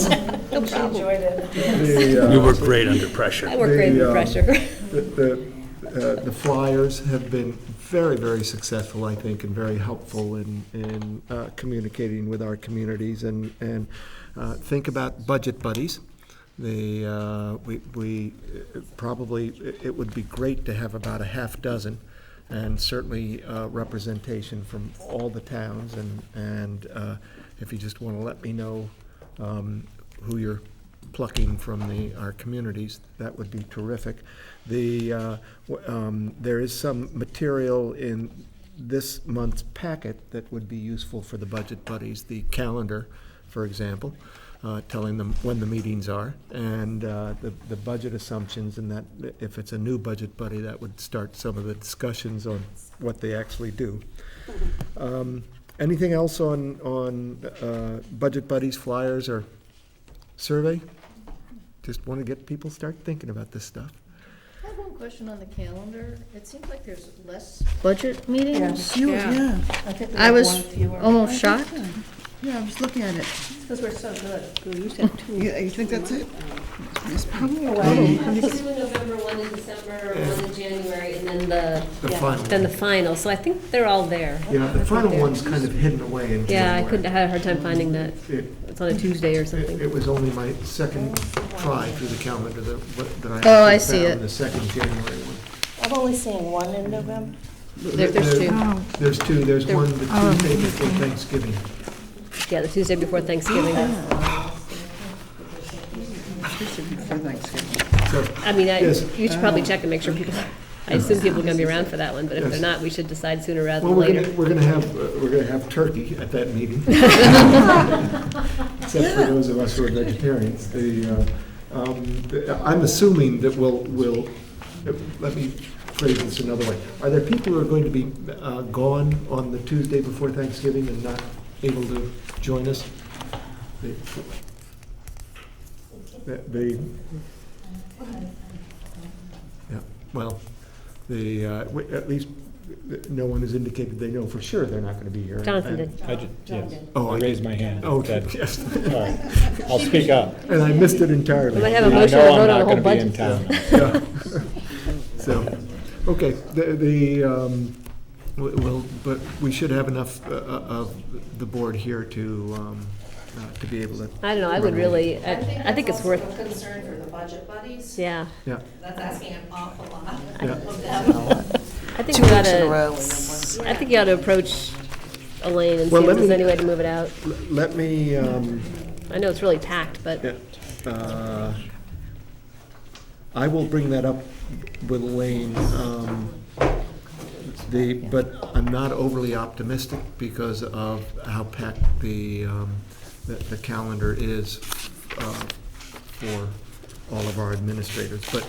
[SPEAKER 14] She
[SPEAKER 13] problem.
[SPEAKER 14] enjoyed it.
[SPEAKER 4] You work great under pressure.
[SPEAKER 3] I work great under pressure.
[SPEAKER 1] The flyers have been very, very successful, I think, and very helpful in communicating with our communities. And think about budget buddies. We probably, it would be great to have about a half dozen, and certainly representation from all the towns. And if you just want to let me know who you're plucking from our communities, that would be terrific. There is some material in this month's packet that would be useful for the budget buddies, the calendar, for example, telling them when the meetings are, and the budget assumptions, and that if it's a new budget buddy, that would start some of the discussions on what they actually do. Anything else on budget buddies, flyers, or survey? Just want to get people start thinking about this stuff.
[SPEAKER 11] I have one question on the calendar. It seems like there's less budget meetings.
[SPEAKER 2] Yeah.
[SPEAKER 13] I think we
[SPEAKER 11] I
[SPEAKER 13] have
[SPEAKER 11] was
[SPEAKER 13] one fewer.
[SPEAKER 11] almost shocked.
[SPEAKER 2] Yeah, I was looking at it.
[SPEAKER 13] Because we're so good.
[SPEAKER 2] You said 2. You think that's it?
[SPEAKER 3] Two in November, 1 in December, 1 in January, and then the final. So I think they're all there.
[SPEAKER 1] Yeah, the final one's kind of hidden away in January.
[SPEAKER 3] I had a hard time finding that. It's on a Tuesday or something.
[SPEAKER 1] It was only my second try through the calendar that
[SPEAKER 11] I
[SPEAKER 1] I
[SPEAKER 11] see
[SPEAKER 1] found
[SPEAKER 11] it.
[SPEAKER 1] the second January one.
[SPEAKER 13] I've only seen 1 in November.
[SPEAKER 3] There's 2.
[SPEAKER 1] There's 2. There's one the Tuesday before Thanksgiving.
[SPEAKER 3] Yeah, the Tuesday before Thanksgiving.
[SPEAKER 1] So,
[SPEAKER 3] I mean,
[SPEAKER 1] yes.
[SPEAKER 3] you should probably check and make sure people, I assume people are going to be around for that one, but if they're not, we should decide sooner rather
[SPEAKER 1] Well,
[SPEAKER 3] than later.
[SPEAKER 1] we're gonna have turkey at that meeting. Except for those of us who are vegetarians. I'm assuming that we'll, let me phrase this another way. Are there people who are going to be gone on the Tuesday before Thanksgiving and not able to join us? Yeah, well, at least no one has indicated they know for sure they're not going to be here.
[SPEAKER 3] Jonathan did.
[SPEAKER 5] Yes.
[SPEAKER 1] Oh,
[SPEAKER 5] I raised my hand.
[SPEAKER 1] Oh,
[SPEAKER 5] Said,
[SPEAKER 1] yes.
[SPEAKER 5] all right, I'll speak up.
[SPEAKER 1] And I missed it entirely.
[SPEAKER 3] We might have a
[SPEAKER 5] I
[SPEAKER 3] motion
[SPEAKER 5] know
[SPEAKER 3] to
[SPEAKER 5] I'm
[SPEAKER 3] vote on
[SPEAKER 5] not
[SPEAKER 3] the whole
[SPEAKER 5] gonna be in
[SPEAKER 3] budget.
[SPEAKER 5] town.
[SPEAKER 1] Yeah. So, okay, but we should have enough of the board here to be able to.
[SPEAKER 3] I don't know, I would really, I think it's worth,
[SPEAKER 13] a concern for the budget buddies.
[SPEAKER 3] yeah.
[SPEAKER 1] Yeah.
[SPEAKER 13] That's asking an awful lot
[SPEAKER 1] Yeah.
[SPEAKER 13] of them.
[SPEAKER 3] I think
[SPEAKER 2] 2
[SPEAKER 3] we ought
[SPEAKER 2] weeks in a
[SPEAKER 3] to,
[SPEAKER 2] row and then one.
[SPEAKER 3] I think you ought to approach Elaine and see
[SPEAKER 1] Well,
[SPEAKER 3] if
[SPEAKER 1] let
[SPEAKER 3] there's
[SPEAKER 1] me-
[SPEAKER 3] any way to move it out.
[SPEAKER 1] Let me,
[SPEAKER 3] I know it's really packed, but
[SPEAKER 1] I will bring that up with Elaine. But I'm not overly optimistic because of how packed the calendar is for all of our administrators. But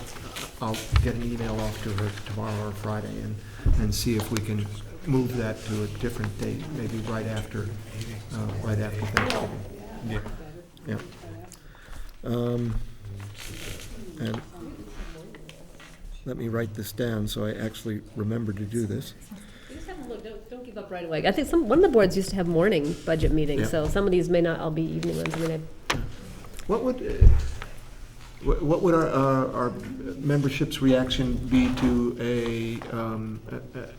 [SPEAKER 1] I'll get an email off to her tomorrow or Friday and see if we can move that to a different date, maybe right after Thanksgiving. Yeah. Yeah. And let me write this down so I actually remember to do this.
[SPEAKER 3] just have a look, don't give up right away. I think one of the boards used to have morning budget meetings,
[SPEAKER 1] Yeah.
[SPEAKER 3] so some of these may not all be evening ones. I mean,
[SPEAKER 1] What would our membership's reaction be to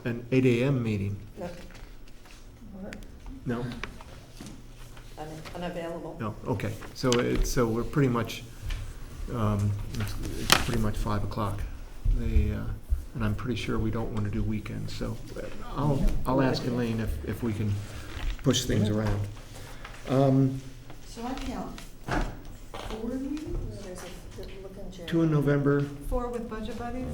[SPEAKER 1] an 8 a.m. meeting? No?
[SPEAKER 13] Unavailable.
[SPEAKER 1] No, okay. So we're pretty much, it's pretty much 5 o'clock. And I'm pretty sure we don't want to do weekends, so I'll ask Elaine if we can push things around.
[SPEAKER 9] So I count 4 meetings?
[SPEAKER 1] 2 in November,
[SPEAKER 12] 4 with budget buddies?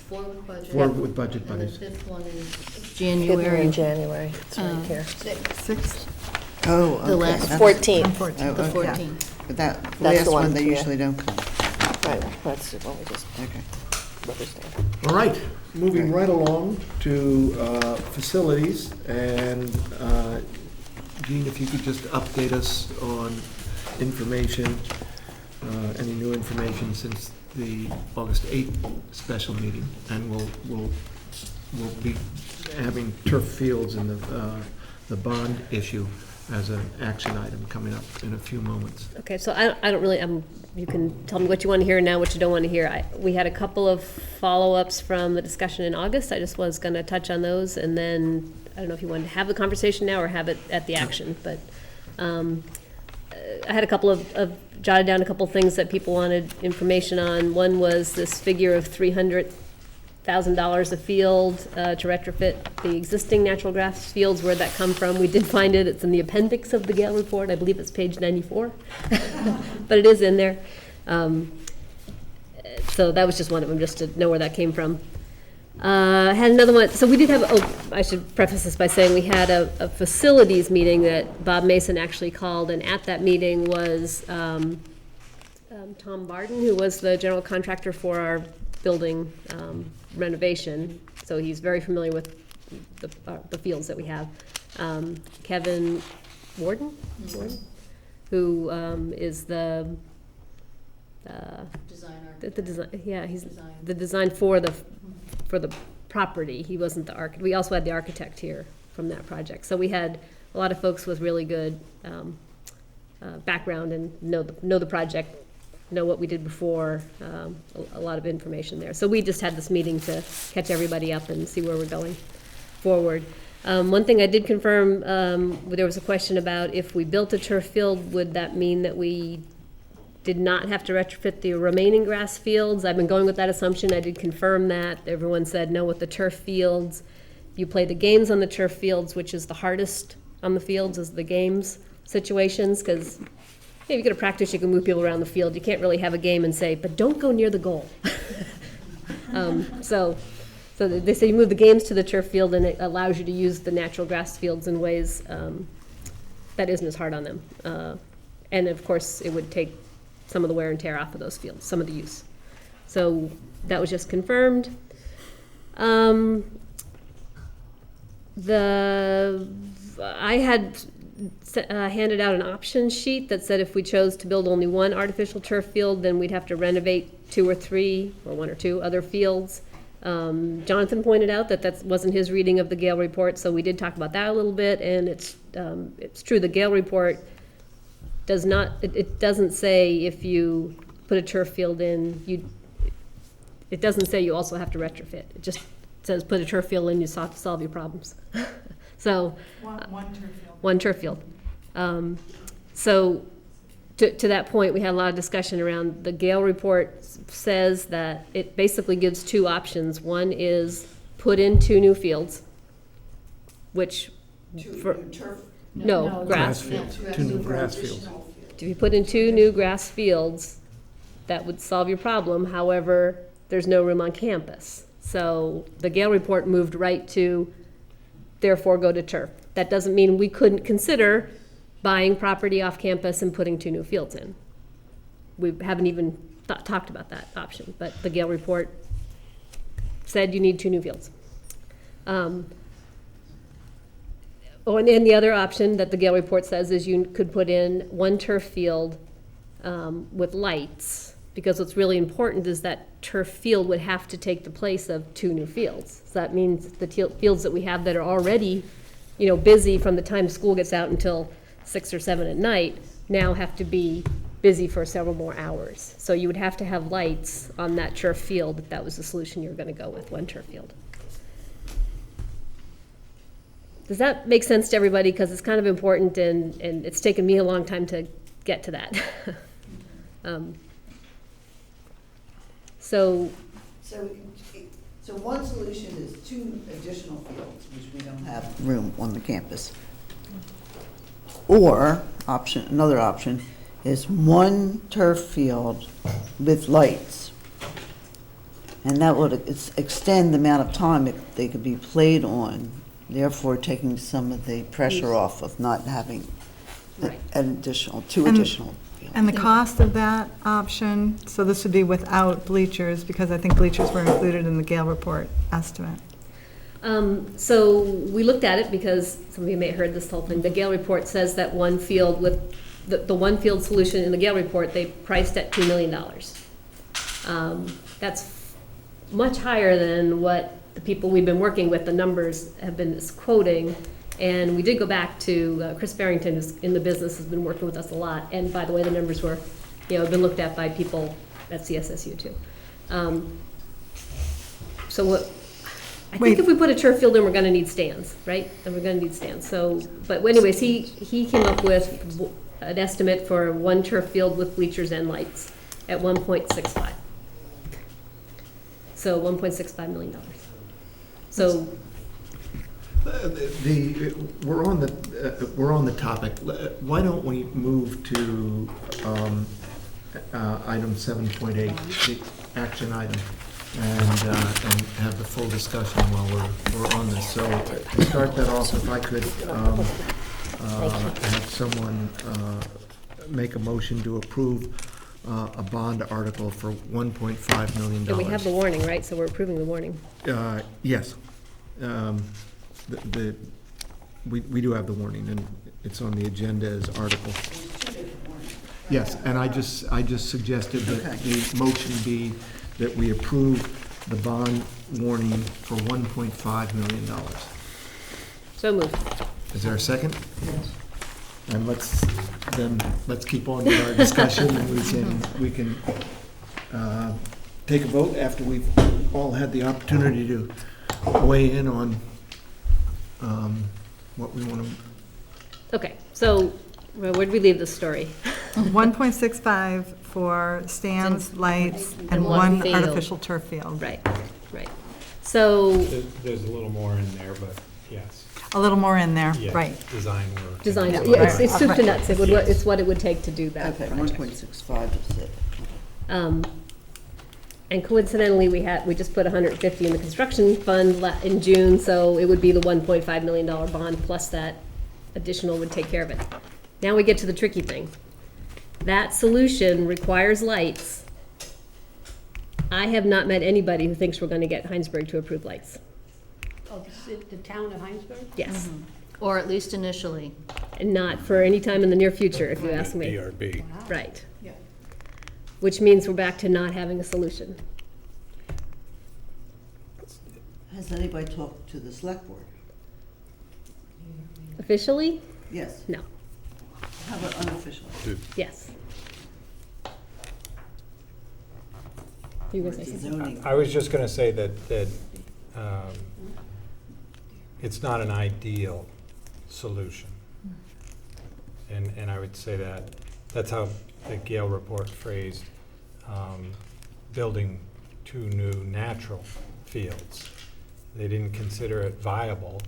[SPEAKER 11] 4 with budget.
[SPEAKER 1] 4 with budget
[SPEAKER 11] And
[SPEAKER 1] buddies.
[SPEAKER 11] the 5th one is January.
[SPEAKER 13] January, it's
[SPEAKER 11] right
[SPEAKER 13] here.
[SPEAKER 12] 6?
[SPEAKER 2] Oh, okay.
[SPEAKER 11] The last
[SPEAKER 2] That's-
[SPEAKER 13] 14th.
[SPEAKER 12] 14.
[SPEAKER 2] Oh,
[SPEAKER 11] The
[SPEAKER 2] okay.
[SPEAKER 11] 14th.
[SPEAKER 2] But that
[SPEAKER 13] the
[SPEAKER 2] last
[SPEAKER 13] one,
[SPEAKER 2] one, they
[SPEAKER 13] yeah.
[SPEAKER 2] usually don't come.
[SPEAKER 13] Right, that's the one we just
[SPEAKER 2] Okay.
[SPEAKER 13] rubber stamp.
[SPEAKER 1] All right, moving right along to facilities, and Jean, if you could just update us on information, any new information since the August 8th special meeting, and we'll be having turf fields and the bond issue as an action item coming up in a few moments.
[SPEAKER 3] okay, so I don't really, you can tell me what you want to hear now, what you don't want to hear. We had a couple of follow-ups from the discussion in August. I just was going to touch on those, and then, I don't know if you wanted to have the conversation now or have it at the action, but I had a couple of jotted down a couple of things that people wanted information on. One was this figure of $300,000 a field to retrofit the existing natural grass fields. Where'd that come from? We did find it. It's in the appendix of the Gale report. I believe it's page 94, but it is in there. So that was just one of them, just to know where that came from. I had another one. So we did have, I should preface this by saying we had a facilities meeting that Bob Mason actually called, and at that meeting was Tom Barden, who was the general contractor for our building renovation. So he's very familiar with the fields that we have. Kevin Warden, who is the
[SPEAKER 11] Designer.
[SPEAKER 3] yeah, he's the design for the property. He wasn't the architect. We also had the architect here from that project. So we had a lot of folks with really good background and know the project, know what we did before, a lot of information there. So we just had this meeting to catch everybody up and see where we're going forward. One thing I did confirm, there was a question about if we built a turf field, would that mean that we did not have to retrofit the remaining grass fields? I've been going with that assumption. I did confirm that. Everyone said no with the turf fields. You play the games on the turf fields, which is the hardest on the fields, is the games situations, because if you go to practice, you can move people around the field. You can't really have a game and say, but don't go near the goal. So they say you move the games to the turf field, and it allows you to use the natural grass fields in ways that isn't as hard on them. And of course, it would take some of the wear and tear off of those fields, some of the use. So that was just confirmed. I had handed out an option sheet that said if we chose to build only one artificial turf field, then we'd have to renovate 2 or 3, or 1 or 2 other fields. Jonathan pointed out that that wasn't his reading of the Gale report, so we did talk about that a little bit, and it's true, the Gale report does not, it doesn't say if you put a turf field in, it doesn't say you also have to retrofit. It just says put a turf field in, you solve your problems. So.
[SPEAKER 12] One turf field.
[SPEAKER 3] One turf field. So to that point, we had a lot of discussion around the Gale report says that it basically gives 2 options. One is put in 2 new fields, which
[SPEAKER 2] Turf?
[SPEAKER 3] no, grass.
[SPEAKER 1] fields, 2 new grass fields.
[SPEAKER 3] If you put in 2 new grass fields, that would solve your problem. However, there's no room on campus. So the Gale report moved right to, therefore go to turf. That doesn't mean we couldn't consider buying property off campus and putting 2 new fields in. We haven't even talked about that option, but the Gale report said you need 2 new fields. And then the other option that the Gale report says is you could put in 1 turf field with lights, because what's really important is that turf field would have to take the place of 2 new fields. So that means the fields that we have that are already, busy from the time school gets out until 6 or 7 at night, now have to be busy for several more hours. So you would have to have lights on that turf field if that was the solution you were going to go with, 1 turf field. Does that make sense to everybody? Because it's kind of important, and it's taken me a long time to get to that. So
[SPEAKER 2] one solution is 2 additional fields, which we don't have room on the campus. Or another option is 1 turf field with lights. And that would extend the amount of time they could be played on, therefore taking some of the pressure off of not having an additional, 2 additional fields.
[SPEAKER 12] And the cost of that option, so this would be without bleachers, because I think bleachers were included in the Gale report estimate.
[SPEAKER 3] So we looked at it because some of you may have heard this whole thing. The Gale report says that 1 field with the 1 field solution in the Gale report, they priced at $2 million. That's much higher than what the people we've been working with, the numbers have been quoting. And we did go back to Chris Barrington, who's in the business, has been working with us a lot. And by the way, the numbers were, have been looked at by people at CSSU too. So what? I think if we put a turf field in, we're going to need stands, right? And we're going to need stands. So, but anyways, he came up with an estimate for 1 turf field with bleachers and lights at 1.65. So $1.65 million. So.
[SPEAKER 1] We're on the topic. Why don't we move to item 7.8, the action item, and have the full discussion while we're on this. So to start that off, if I could have someone make a motion to approve a bond article for $1.5 million.
[SPEAKER 3] And we have the warning, right? So we're approving the warning.
[SPEAKER 1] Yes. We do have the warning, and it's on the agenda as article. Yes, and I just suggested that the motion be that we approve the bond warning for $1.5 million.
[SPEAKER 3] So moved.
[SPEAKER 1] Is there a second? Yes. And let's keep on with our discussion, and we can take a vote after we've all had the opportunity to weigh in on what we want to.
[SPEAKER 3] Okay, so where did we leave this story?
[SPEAKER 12] 1.65 for stands, lights, and 1
[SPEAKER 3] field.
[SPEAKER 12] artificial turf field.
[SPEAKER 3] Right. So.
[SPEAKER 5] There's a little more in there, but yes.
[SPEAKER 12] A little more in there,
[SPEAKER 5] Yeah,
[SPEAKER 12] right.
[SPEAKER 5] Design work.
[SPEAKER 3] Yeah, it's soup to nuts. It's what it would take to do that.
[SPEAKER 2] Okay, 1.65 is it.
[SPEAKER 3] And coincidentally, we just put 150 in the construction fund in June, so it would be the $1.5 million bond plus that additional would take care of it. Now we get to the tricky thing. That solution requires lights. I have not met anybody who thinks we're going to get Heinsberg to approve lights.
[SPEAKER 14] Oh, the town of Heinsberg?
[SPEAKER 3] Yes.
[SPEAKER 11] Or at least initially.
[SPEAKER 3] And not for any time in the near future, if you ask me.
[SPEAKER 4] DRB.
[SPEAKER 3] Right.
[SPEAKER 14] Yeah.
[SPEAKER 3] Which means we're back to not having a solution.
[SPEAKER 2] Has anybody talked to the select board?
[SPEAKER 3] Officially?
[SPEAKER 2] Yes.
[SPEAKER 3] No.
[SPEAKER 2] How about unofficially?
[SPEAKER 3] Yes. You were gonna say something?
[SPEAKER 2] Zoning.
[SPEAKER 5] I was just gonna say that it's not an ideal solution. And I would say that's how the Gale report phrased building 2 new natural fields. They didn't consider it viable,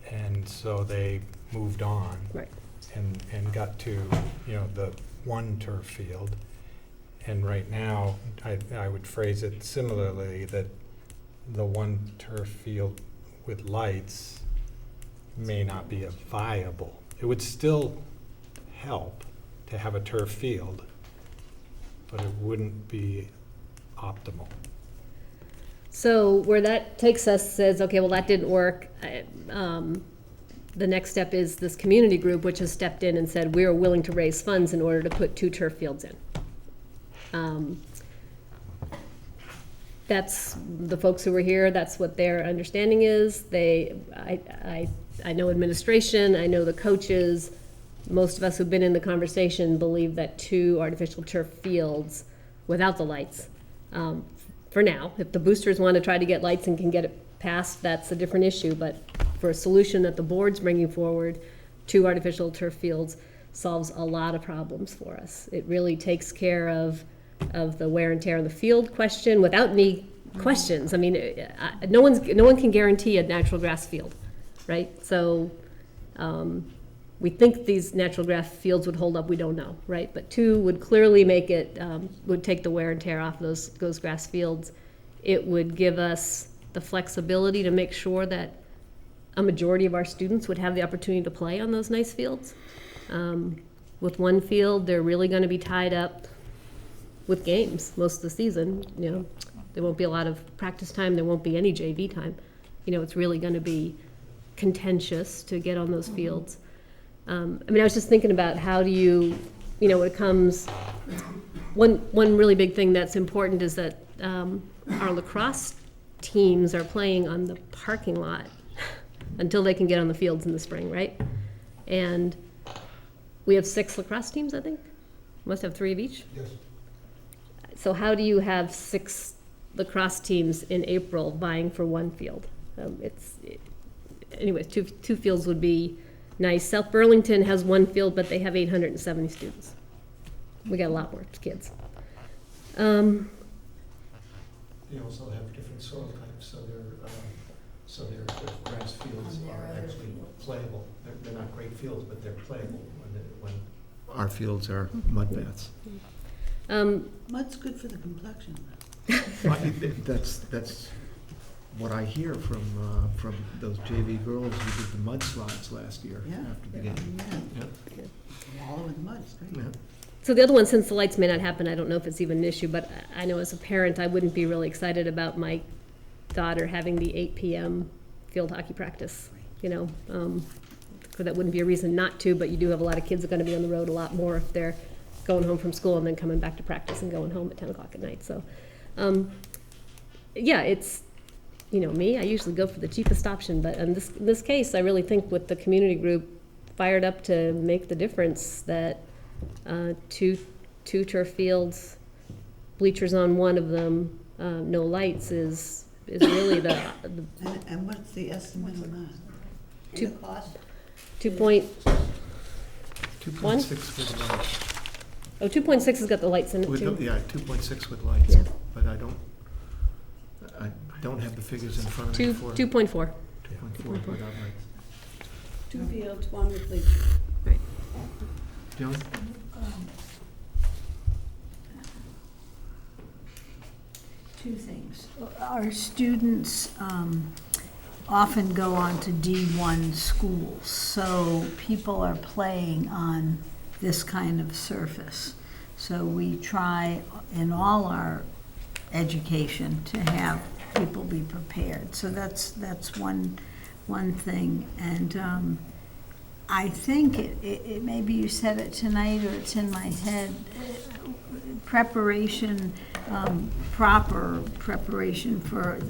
[SPEAKER 5] and so they moved on.
[SPEAKER 3] Right.
[SPEAKER 5] And got to, the 1 turf field. And right now, I would phrase it similarly, that the 1 turf field with lights may not be viable. It would still help to have a turf field, but it wouldn't be optimal.
[SPEAKER 3] So where that takes us says, okay, well, that didn't work. The next step is this community group, which has stepped in and said, we are willing to raise funds in order to put 2 turf fields in. That's the folks who were here, that's what their understanding is. I know administration, I know the coaches, most of us who've been in the conversation believe that 2 artificial turf fields without the lights, for now. If the boosters want to try to get lights and can get it passed, that's a different issue, but for a solution that the board's bringing forward, 2 artificial turf fields solves a lot of problems for us. It really takes care of the wear and tear on the field question without any questions. I mean, no one can guarantee a natural grass field, right? So we think these natural grass fields would hold up. We don't know, right? But 2 would clearly make it, would take the wear and tear off those grass fields. It would give us the flexibility to make sure that a majority of our students would have the opportunity to play on those nice fields. With 1 field, they're really going to be tied up with games most of the season. There won't be a lot of practice time. There won't be any JV time. It's really going to be contentious to get on those fields. I was just thinking about how do you, when it comes, one really big thing that's important is that our lacrosse teams are playing on the parking lot until they can get on the fields in the spring, right? And we have 6 lacrosse teams, I think. Must have 3 of each.
[SPEAKER 10] Yes.
[SPEAKER 3] So how do you have 6 lacrosse teams in April vying for 1 field? Anyways, two fields would be nice. South Burlington has 1 field, but they have 870 students. We got a lot more kids.
[SPEAKER 1] They also have different soil types, so their grass fields are actually playable. They're not great fields, but they're playable when our fields are mud baths.
[SPEAKER 2] Mud's good for the complexion.
[SPEAKER 1] That's what I hear from those JV girls who did the mudslides last year after the game.
[SPEAKER 2] Yeah. Wallow in the mud, it's great.
[SPEAKER 1] Yeah.
[SPEAKER 3] So the other one, since the lights may not happen, I don't know if it's even an issue, but I know as a parent, I wouldn't be really excited about my daughter having the 8 p.m. field hockey practice, because that wouldn't be a reason not to, but you do have a lot of kids that are going to be on the road a lot more if they're going home from school and then coming back to practice and going home at 10 o'clock at night. So, it's, me, I usually go for the cheapest option, but in this case, I really think with the community group fired up to make the difference that 2 turf fields, bleachers on 1 of them, no lights is really the
[SPEAKER 2] And what's the estimate on that?
[SPEAKER 9] Cost?
[SPEAKER 1] 2.6 with lights.
[SPEAKER 3] Oh, 2.6 has got the lights in it too.
[SPEAKER 1] Yeah, 2.6 with lights,
[SPEAKER 3] Yeah.
[SPEAKER 1] but I don't have the figures in front of me for
[SPEAKER 3] 2.4.
[SPEAKER 1] 2.4 without lights.
[SPEAKER 9] 2 fields, 1 with bleachers.
[SPEAKER 3] Right.
[SPEAKER 1] Joan?
[SPEAKER 9] Two things. Our students often go on to D1 schools, so people are playing on this kind of surface. So we try in all our education to have people be prepared. So that's one thing. And I think maybe you said it tonight or it's in my head, preparation, proper preparation for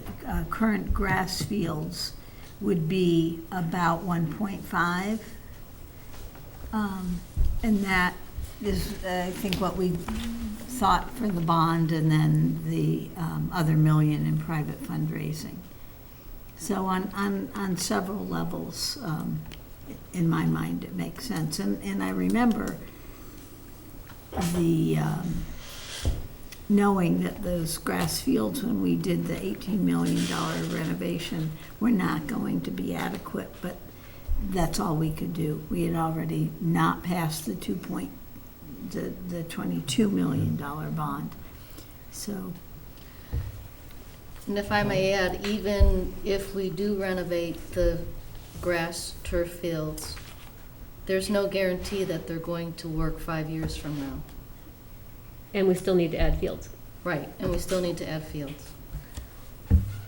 [SPEAKER 9] current grass fields would be about 1.5. And that is, I think, what we thought for the bond and then the other $1 million in private fundraising. So on several levels, in my mind, it makes sense. And I remember the knowing that those grass fields, when we did the $18 million renovation, were not going to be adequate, but that's all we could do. We had already not passed the the $22 million bond. So.
[SPEAKER 11] And if I may add, even if we do renovate the grass turf fields, there's no guarantee that they're going to work 5 years from now.
[SPEAKER 3] And we still need to add fields.
[SPEAKER 11] Right, and we still need to add fields.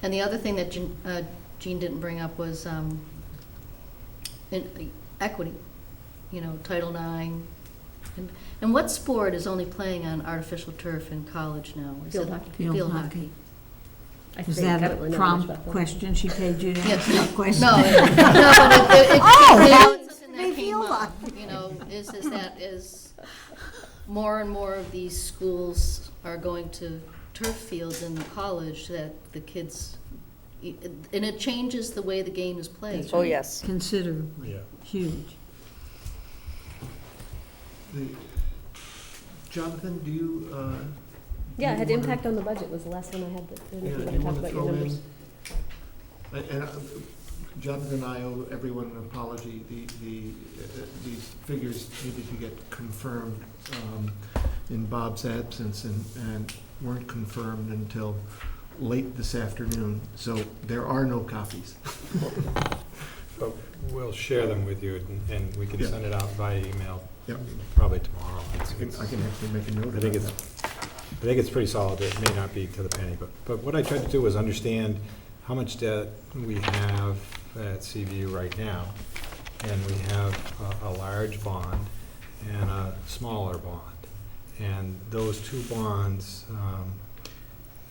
[SPEAKER 11] And the other thing that Jean didn't bring up was equity, Title IX. And what sport is only playing on artificial turf in college now? Is
[SPEAKER 3] Field
[SPEAKER 11] it
[SPEAKER 3] hockey.
[SPEAKER 2] Field hockey.
[SPEAKER 3] I
[SPEAKER 2] Is
[SPEAKER 3] think I
[SPEAKER 2] that
[SPEAKER 3] don't
[SPEAKER 2] a
[SPEAKER 3] really know much
[SPEAKER 2] prompt
[SPEAKER 3] about that.
[SPEAKER 2] question she paid you to answer
[SPEAKER 11] Yes.
[SPEAKER 2] that question?
[SPEAKER 11] No,
[SPEAKER 2] Oh,
[SPEAKER 11] it's something that
[SPEAKER 2] they
[SPEAKER 11] came
[SPEAKER 2] feel
[SPEAKER 11] up, is more and more of these schools are going to turf fields in the college that the kids, and it changes the way the game is played.
[SPEAKER 2] Oh, yes. Considerably,
[SPEAKER 5] Yeah.
[SPEAKER 2] huge.
[SPEAKER 1] Jonathan, do you?
[SPEAKER 3] Yeah, it had
[SPEAKER 1] do you wanna-
[SPEAKER 3] impact on the budget was the last one I had. That, if
[SPEAKER 1] Yeah,
[SPEAKER 3] you
[SPEAKER 1] do
[SPEAKER 3] want
[SPEAKER 1] you
[SPEAKER 3] to talk
[SPEAKER 1] want to
[SPEAKER 3] about your
[SPEAKER 1] throw
[SPEAKER 3] numbers.
[SPEAKER 1] in? And Jonathan and I owe everyone an apology. These figures needed to get confirmed in Bob's absence and weren't confirmed until late this afternoon. So there are no copies.
[SPEAKER 5] But we'll share them with you, and we can
[SPEAKER 1] Yeah.
[SPEAKER 5] send it out via email,
[SPEAKER 1] Yep.
[SPEAKER 5] probably tomorrow.
[SPEAKER 1] I can actually make a note
[SPEAKER 5] I think
[SPEAKER 1] of
[SPEAKER 5] it's,
[SPEAKER 1] that.
[SPEAKER 5] I think it's pretty solid. It may not be to the penny, but what I tried to do was understand how much debt we have at CVU right now, and we have a large bond and a smaller bond. And those two bonds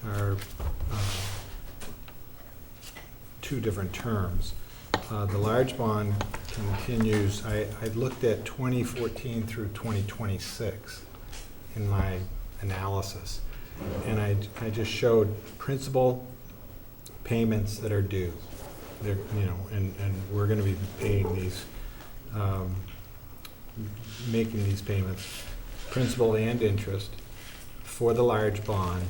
[SPEAKER 5] are two different terms. The large bond continues, I looked at 2014 through 2026 in my analysis. And I just showed principal payments that are due. They're, and we're gonna be paying these, making these payments, principal and interest, for the large bond,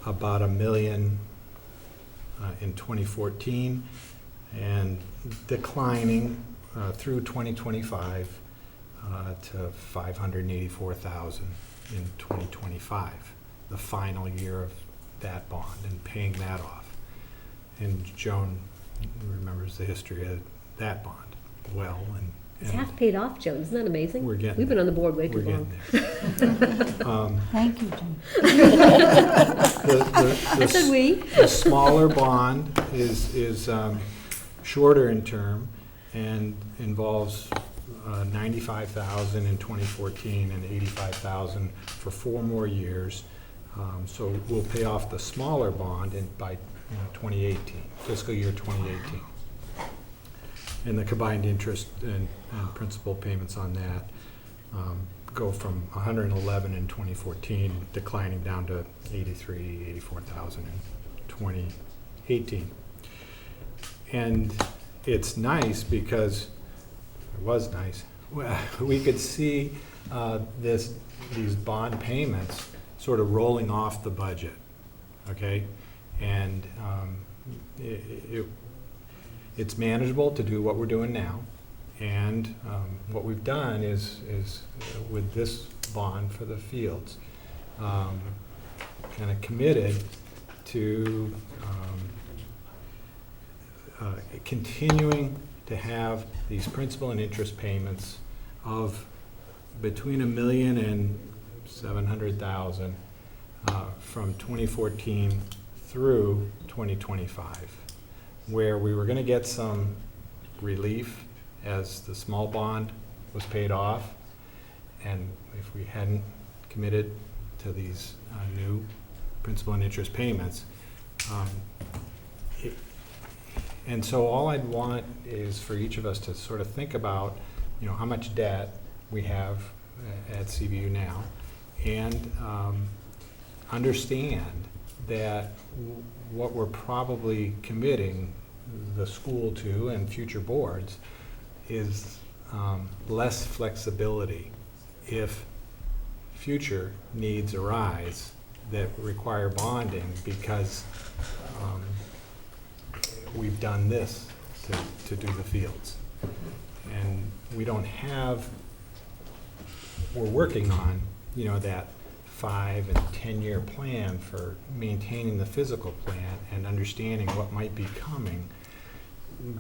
[SPEAKER 5] about $1 million in 2014, and declining through 2025 to $584,000 in 2025, the final year of that bond, and paying that off. And Joan remembers the history of that bond well, and
[SPEAKER 3] It's half paid off, Joan. Isn't that amazing?
[SPEAKER 5] We're getting
[SPEAKER 3] We've been
[SPEAKER 5] there.
[SPEAKER 3] on the board way too
[SPEAKER 5] we're
[SPEAKER 3] long.
[SPEAKER 5] getting there.
[SPEAKER 2] Thank you, Jim.
[SPEAKER 3] I said we.
[SPEAKER 5] The smaller bond is shorter in term and involves $95,000 in 2014 and $85,000 for 4 more years. So we'll pay off the smaller bond by 2018, fiscal year 2018. And the combined interest and principal payments on that go from 111 in 2014, declining down to 84,000 in 2018. And it's nice because, it was nice, we could see these bond payments sort of rolling off the budget, okay? And it's manageable to do what we're doing now. And what we've done is with this bond for the fields, kind of committed to continuing to have these principal and interest payments of between $1 million and $700,000 from 2014 through 2025, where we were going to get some relief as the small bond was paid off, and if we hadn't committed to these new principal and interest payments. And so all I'd want is for each of us to sort of think about, how much debt we have at CVU now, and understand that what we're probably committing the school to and future boards is less flexibility if future needs arise that require bonding, because we've done this to do the fields. And we don't have, we're working on, that 5 and 10-year plan for maintaining the physical plant and understanding what might be coming,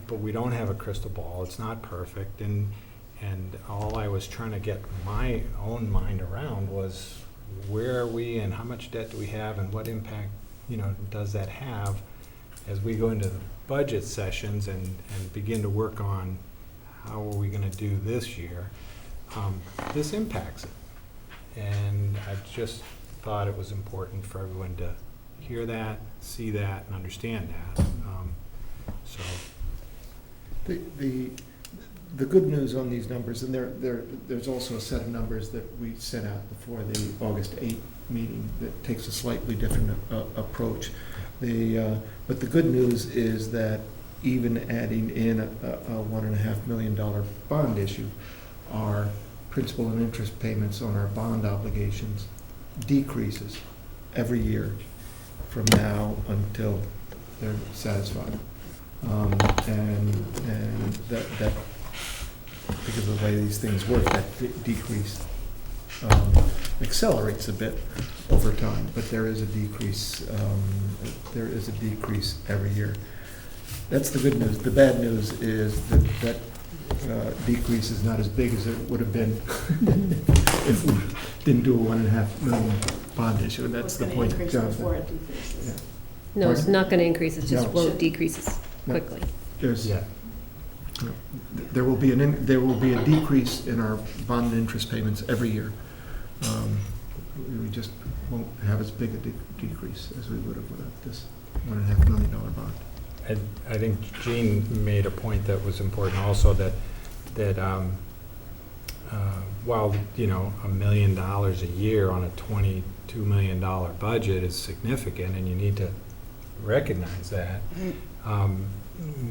[SPEAKER 5] but we don't have a crystal ball. It's not perfect, and all I was trying to get my own mind around was, where are we and how much debt do we have and what impact, does that have as we go into the budget sessions and begin to work on how are we going to do this year. This impacts it. And I just thought it was important for everyone to hear that, see that, and understand that. So
[SPEAKER 1] the good news on these numbers, and there's also a set of numbers that we sent out before the August 8th meeting that takes a slightly different approach. But the good news is that even adding in a $1.5 million bond issue, our principal and interest payments on our bond obligations decreases every year from now until they're satisfied. And that because of the way these things work, that decrease accelerates a bit over time, but there is a decrease. There is a decrease every year. That's the good news. The bad news is that decrease is not as big as it would have been if we didn't do a $1.5 million bond issue. And that's the point, Jonathan. Yeah.
[SPEAKER 3] No, it's not going to increase, it just
[SPEAKER 1] No.
[SPEAKER 3] won't decrease as quickly.
[SPEAKER 1] There will be a decrease in our bond and interest payments every year. We just won't have as big a decrease as we would have without this $1.5 million bond.
[SPEAKER 5] I think Jean made a point that was important also, that while $1 million a year on a $22 million budget is significant, and you need to recognize that,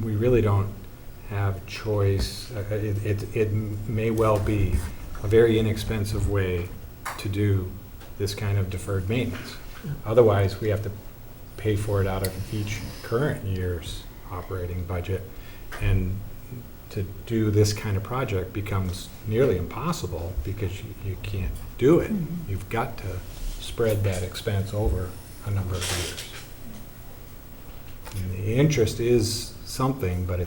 [SPEAKER 5] we really don't have choice. It may well be a very inexpensive way to do this kind of deferred maintenance. Otherwise, we have to pay for it out of each current year's operating budget, and to do this kind of project becomes nearly impossible because you can't do it. You've got to spread that expense over a number of years. And the interest is something, but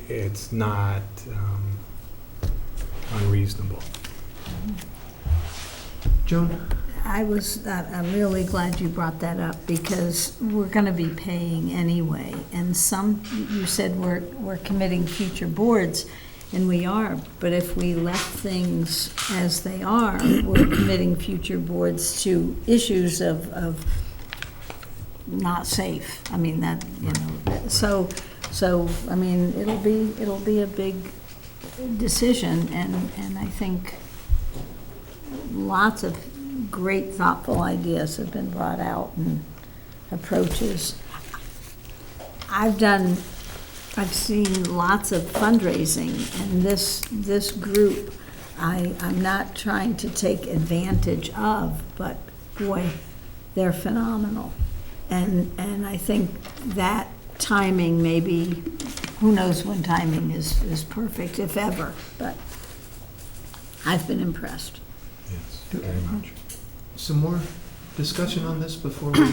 [SPEAKER 5] it's not unreasonable.
[SPEAKER 1] Joan?
[SPEAKER 9] I'm really glad you brought that up, because we're going to be paying anyway. And you said we're committing future boards, and we are. But if we left things as they are, we're committing future boards to issues of not safe. I mean, that, so I mean, it'll be a big decision, and I think lots of great thoughtful ideas have been brought out and approaches. I've seen lots of fundraising, and this group I'm not trying to take advantage of, but boy, they're phenomenal. And I think that timing, maybe, who knows when timing is perfect, if ever, but I've been impressed.
[SPEAKER 5] Yes, very much.
[SPEAKER 1] Some more discussion on this before we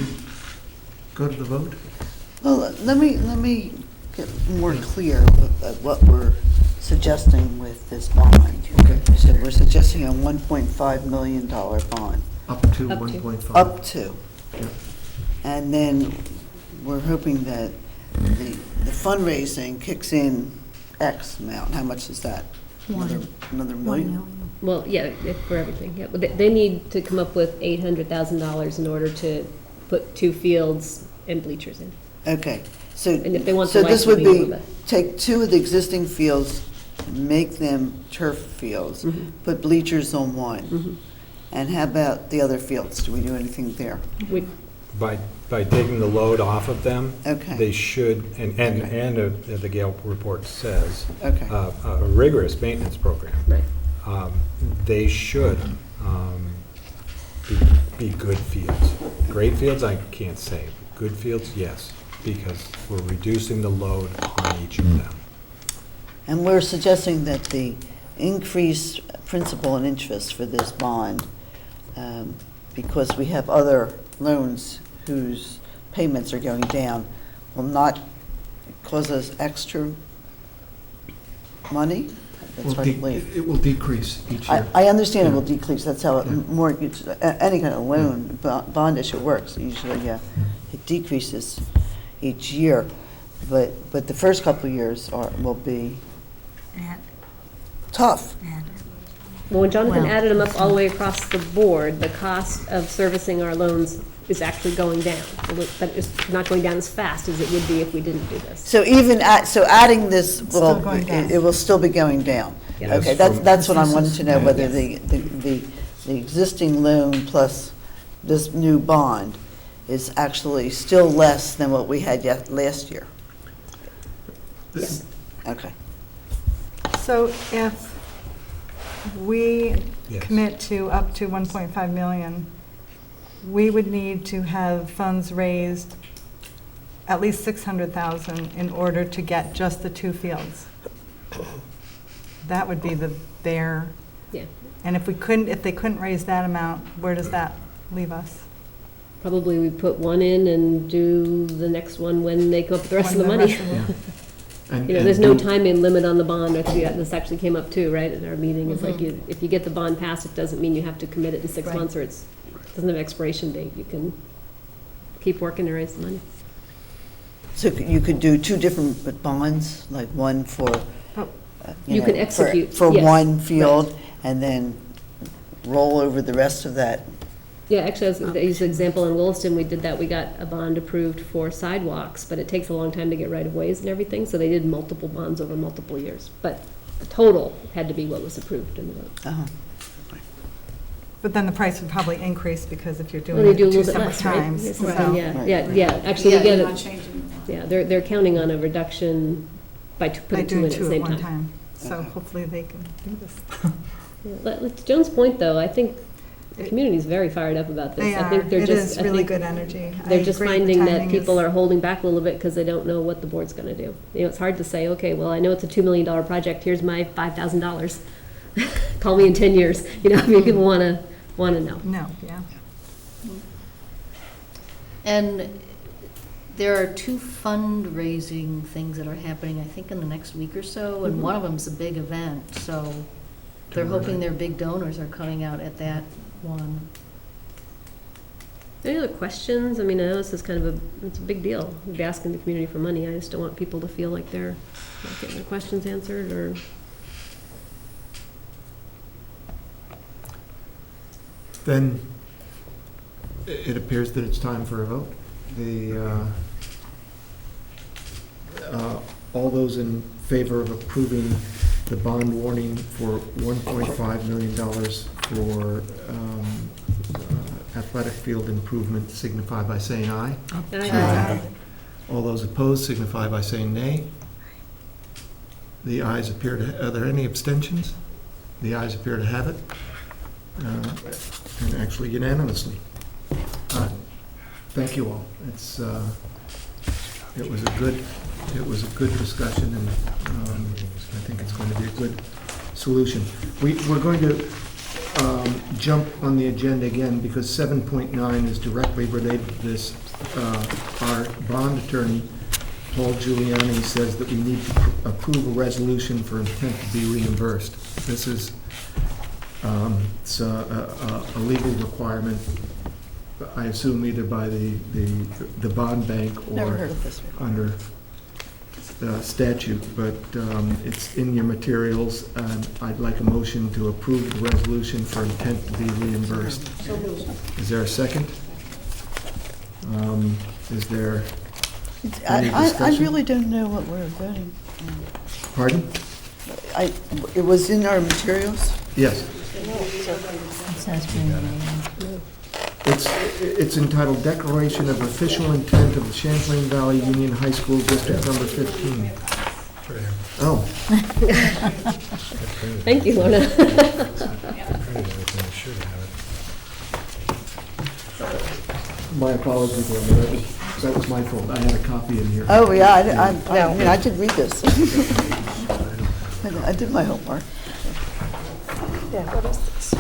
[SPEAKER 1] go to the vote?
[SPEAKER 2] Well, let me get more clear what we're suggesting with this bond.
[SPEAKER 1] Okay.
[SPEAKER 2] So we're suggesting a $1.5 million bond.
[SPEAKER 1] Up to 1.5.
[SPEAKER 2] Up to.
[SPEAKER 1] Yeah.
[SPEAKER 2] And then we're hoping that the fundraising kicks in X amount, how much is that? Another
[SPEAKER 9] $1
[SPEAKER 2] million?
[SPEAKER 9] million.
[SPEAKER 3] Well, yeah, for everything, yeah. But they need to come up with $800,000 in order to put 2 fields and bleachers in.
[SPEAKER 2] Okay, so,
[SPEAKER 3] And if they want
[SPEAKER 2] so
[SPEAKER 3] the
[SPEAKER 2] this
[SPEAKER 3] lights,
[SPEAKER 2] would
[SPEAKER 3] it'll be
[SPEAKER 2] be,
[SPEAKER 3] more, but-
[SPEAKER 2] take 2 of the existing fields, make them turf fields, put bleachers on one. And how about the other fields? Do we do anything there?
[SPEAKER 5] By taking the load off of them,
[SPEAKER 2] Okay.
[SPEAKER 5] they should, and the Gale report says,
[SPEAKER 2] Okay.
[SPEAKER 5] a rigorous maintenance program.
[SPEAKER 3] Right.
[SPEAKER 5] They should be good fields. Great fields, I can't say. Good fields, yes, because we're reducing the load on each of them.
[SPEAKER 2] And we're suggesting that the increased principal and interest for this bond, because we have other loans whose payments are going down, will not cause us extra money? That's hard to believe.
[SPEAKER 1] It will decrease each year.
[SPEAKER 2] I understand it will decrease, that's how mortgage, any kind of loan, bond issue works. Usually, it decreases each year, but the first couple of years will be tough.
[SPEAKER 3] Well, when Jonathan
[SPEAKER 2] Well,
[SPEAKER 3] added them up all the way across the board, the cost of servicing our loans is actually going down. But it's not going down as fast as it would be if we didn't do this.
[SPEAKER 2] So even so adding this,
[SPEAKER 12] still going down.
[SPEAKER 2] it will still be going down.
[SPEAKER 3] Yeah.
[SPEAKER 2] Okay, that's what I wanted to know, whether the existing loan plus this new bond is actually still less than what we had last year. Okay.
[SPEAKER 12] So if we
[SPEAKER 5] Yes.
[SPEAKER 12] commit to up to 1.5 million, we would need to have funds raised at least 600,000 in order to get just the 2 fields. That would be the bare.
[SPEAKER 3] Yeah.
[SPEAKER 12] And if they couldn't raise that amount, where does that leave us?
[SPEAKER 3] Probably we put one in and do the next one when they come up with the rest of the
[SPEAKER 12] When
[SPEAKER 3] money.
[SPEAKER 1] And-
[SPEAKER 3] You know,
[SPEAKER 1] and
[SPEAKER 3] there's no
[SPEAKER 1] do-
[SPEAKER 3] time limit on the bond. I think this actually came up too, right, at our meeting. It's like if you get the bond passed, it doesn't mean you have to commit it in 6
[SPEAKER 12] Right.
[SPEAKER 3] months or it doesn't have an expiration date. You can keep working to raise the money.
[SPEAKER 2] So you could do 2 different bonds, like one for,
[SPEAKER 3] You can execute,
[SPEAKER 2] for
[SPEAKER 3] yes,
[SPEAKER 2] one field, and then roll over the rest of that.
[SPEAKER 3] Yeah, actually, I was use an example in Williston, we did that, we got a bond approved for sidewalks, but it takes a long time to get right-of-ways and everything, so they did multiple bonds over multiple years. But the total had to be what was approved in the vote.
[SPEAKER 2] Uh-huh.
[SPEAKER 12] But then the price would probably increase because if you're
[SPEAKER 3] Well,
[SPEAKER 12] doing
[SPEAKER 3] they
[SPEAKER 12] it
[SPEAKER 3] do a
[SPEAKER 12] 2
[SPEAKER 3] little bit
[SPEAKER 12] separate
[SPEAKER 3] less, right?
[SPEAKER 12] times.
[SPEAKER 3] Yes,
[SPEAKER 12] so-
[SPEAKER 3] actually,
[SPEAKER 14] Yeah,
[SPEAKER 3] we get
[SPEAKER 14] you're not
[SPEAKER 3] it,
[SPEAKER 14] changing.
[SPEAKER 3] yeah, they're counting on a reduction by
[SPEAKER 12] By
[SPEAKER 3] putting 2
[SPEAKER 12] doing
[SPEAKER 3] in at
[SPEAKER 12] 2
[SPEAKER 3] the same
[SPEAKER 12] at one
[SPEAKER 3] time.
[SPEAKER 12] time. So
[SPEAKER 2] Okay.
[SPEAKER 12] hopefully they can do this.
[SPEAKER 3] Yeah, to Joan's point, though, I think the community's very fired up about this.
[SPEAKER 12] They
[SPEAKER 3] I
[SPEAKER 12] are.
[SPEAKER 3] think they're
[SPEAKER 12] It
[SPEAKER 3] just,
[SPEAKER 12] is
[SPEAKER 3] I
[SPEAKER 12] really
[SPEAKER 3] think
[SPEAKER 12] good energy. I
[SPEAKER 3] they're just
[SPEAKER 12] agree, the
[SPEAKER 3] finding that
[SPEAKER 12] timing
[SPEAKER 3] people
[SPEAKER 12] is-
[SPEAKER 3] are holding back a little bit because they don't know what the board's gonna do. You know, it's hard to say, okay, well, I know it's a $2 million project, here's my $5,000. Call me in 10 years, you know, I mean, people wanna know.
[SPEAKER 12] No, yeah.
[SPEAKER 11] And there are 2 fundraising things that are happening, I think, in the next week or so, and one of them's a big event, so they're hoping their big donors are coming out at that one.
[SPEAKER 3] Any other questions? I mean, I know this is kind of it's a big deal, we'd be asking the community for money, I just don't want people to feel like they're not getting their questions answered, or.
[SPEAKER 1] Then it appears that it's time for a vote. All those in favor of approving the bond warning for $1.5 million for athletic field improvement signify by saying aye.
[SPEAKER 3] Aye.
[SPEAKER 1] All those opposed signify by saying nay. The ayes appear to, are there any abstentions? The ayes appear to have it, and actually unanimously. Thank you all. It was a good discussion, and I think it's going to be a good solution. We're going to jump on the agenda again because 7.9 is directly related to this. Our bond attorney, Paul Giuliani, says that we need to approve a resolution for intent to be reimbursed. This is it's a legal requirement, I assume either by the bond bank or
[SPEAKER 2] Never heard of this before.
[SPEAKER 1] under statute, but it's in your materials. I'd like a motion to approve the resolution for intent to be reimbursed. Is there a second? Is there any
[SPEAKER 2] I
[SPEAKER 1] discussion?
[SPEAKER 2] really don't know what we're voting on.
[SPEAKER 1] Pardon?
[SPEAKER 2] It was in our materials?
[SPEAKER 1] Yes. It's entitled Declaration of Official Intent of the Champlain Valley Union High School District Number 15. Oh.
[SPEAKER 3] Thank you, Lorna.
[SPEAKER 1] My apologies, Lorna. That was my fault. I had a copy in here.
[SPEAKER 2] Oh, yeah, I mean, I did read this. I did my homework.
[SPEAKER 12] Yeah, what is this?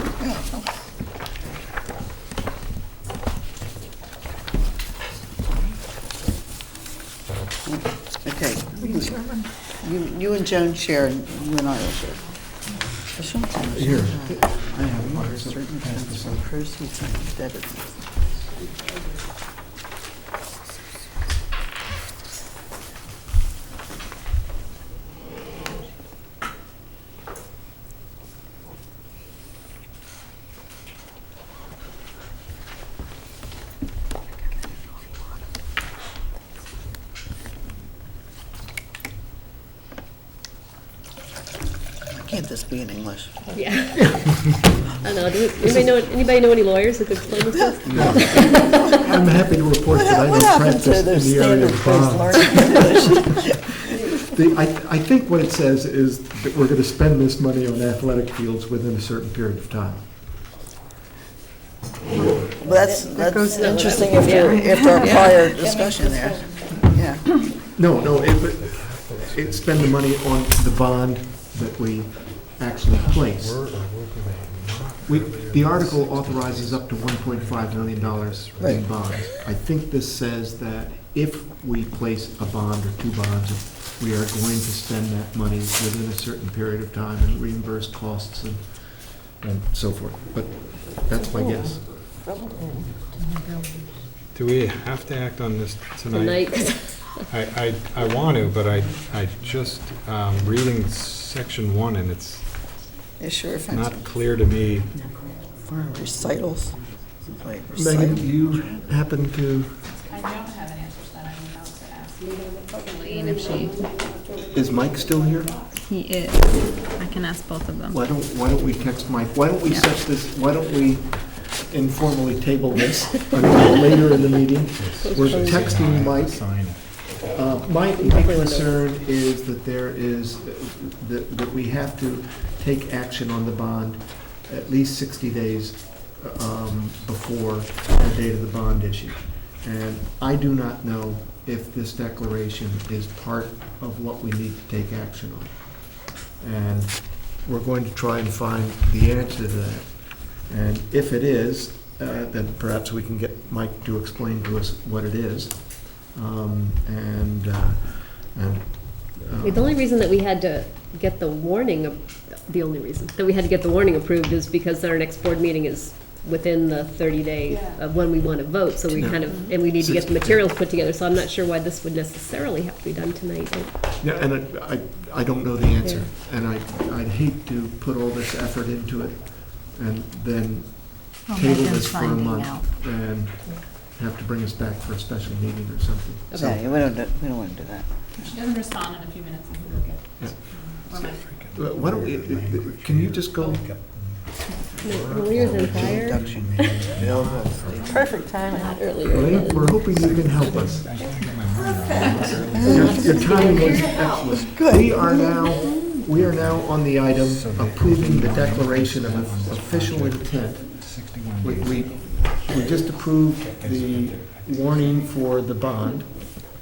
[SPEAKER 2] Okay. You and Joan share, and you and I will share.
[SPEAKER 1] Here. I have one.
[SPEAKER 2] Certain transfer proceeds and indebtedness. Can't this be in English?
[SPEAKER 3] Yeah. I know. Anybody know any lawyers who could explain this to us?
[SPEAKER 1] I'm happy to report that I don't practice in the area of bonds. I think what it says is that we're going to spend this money on athletic fields within a certain period of time.
[SPEAKER 2] Well, that's interesting after our prior discussion there. Yeah.
[SPEAKER 1] No, it's spend the money on the bond that we actually place. The article authorizes up to $1.5 million in bonds. I think this says that if we place a bond or two bonds, we are going to spend that money within a certain period of time and reimburse costs and so forth. But that's my guess.
[SPEAKER 5] Do we have to act on this tonight? I want to, but I just, reading section 1, and it's not clear to me.
[SPEAKER 2] For recitals. Like
[SPEAKER 1] Megan, do you happen to?
[SPEAKER 14] I don't have an answer to that. I mean, I'll ask.
[SPEAKER 1] Is Mike still here?
[SPEAKER 15] He is. I can ask both of them.
[SPEAKER 1] Why don't we text Mike? Why don't we set this? Why don't we informally table this until later in the meeting? We're texting Mike. My concern is that that we have to take action on the bond at least 60 days before the date of the bond issue. And I do not know if this declaration is part of what we need to take action on. And we're going to try and find the answer to that. And if it is, then perhaps we can get Mike to explain to us what it is.
[SPEAKER 3] The only reason that we had to get the warning approved is because our next board meeting is within the 30-day of when we want to vote, so we and we need to get the materials put together, so I'm not sure why this would necessarily have to be done tonight.
[SPEAKER 1] Yeah, and I don't know the answer, and I'd hate to put all this effort into it and then table this for a month and have to bring us back for a special meeting or something.
[SPEAKER 2] Okay, we don't want to do that.
[SPEAKER 14] She doesn't respond in a few minutes, and we'll get.
[SPEAKER 1] Why don't we, can you just go?
[SPEAKER 3] Lawyers and fire.
[SPEAKER 12] Perfect timing.
[SPEAKER 1] Elaine, we're hoping you can help us. Your timing was excellent.
[SPEAKER 2] Good.
[SPEAKER 1] We are now on the item approving the declaration of official intent. We just approved the warning for the bond.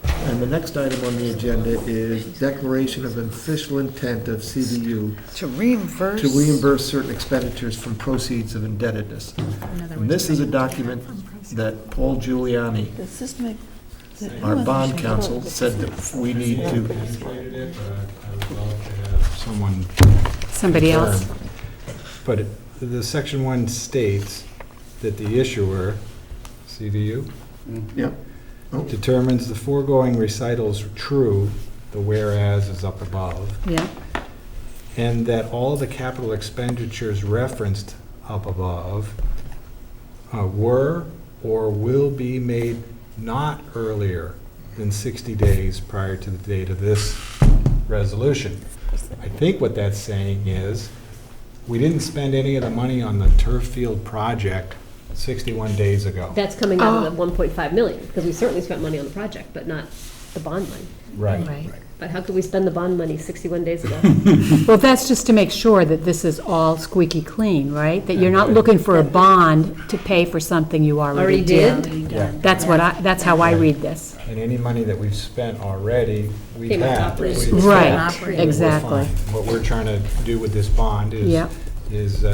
[SPEAKER 1] And the next item on the agenda is declaration of official intent of CVU
[SPEAKER 2] To reimburse
[SPEAKER 1] certain expenditures from proceeds of indebtedness. And this is a document that Paul Giuliani,
[SPEAKER 2] Does this make?
[SPEAKER 1] our bond counsel, said that we need to.
[SPEAKER 15] Somebody else.
[SPEAKER 5] But the section 1 states that the issuer, CVU,
[SPEAKER 1] Yep.
[SPEAKER 5] determines the foregoing recitals true the whereas is up above,
[SPEAKER 2] Yeah.
[SPEAKER 5] and that all the capital expenditures referenced up above were or will be made not earlier than 60 days prior to the date of this resolution. I think what that's saying is, we didn't spend any of the money on the turf field project 61 days ago.
[SPEAKER 3] That's coming out of the 1.5 million, because we certainly spent money on the project, but not the bond money.
[SPEAKER 5] Right.
[SPEAKER 3] But how could we spend the bond money 61 days ago?
[SPEAKER 16] Well, that's just to make sure that this is all squeaky clean, right? That you're not looking for a bond to pay for something you already
[SPEAKER 3] Already
[SPEAKER 16] did.
[SPEAKER 3] did?
[SPEAKER 5] Yeah.
[SPEAKER 16] That's how I read this.
[SPEAKER 5] And any money that we've spent already, we've
[SPEAKER 3] Came out
[SPEAKER 5] had.
[SPEAKER 3] operating.
[SPEAKER 5] We've
[SPEAKER 16] Right,
[SPEAKER 5] spent. We're
[SPEAKER 16] exactly.
[SPEAKER 5] fine. What we're trying to do with this bond
[SPEAKER 16] Yep.
[SPEAKER 5] is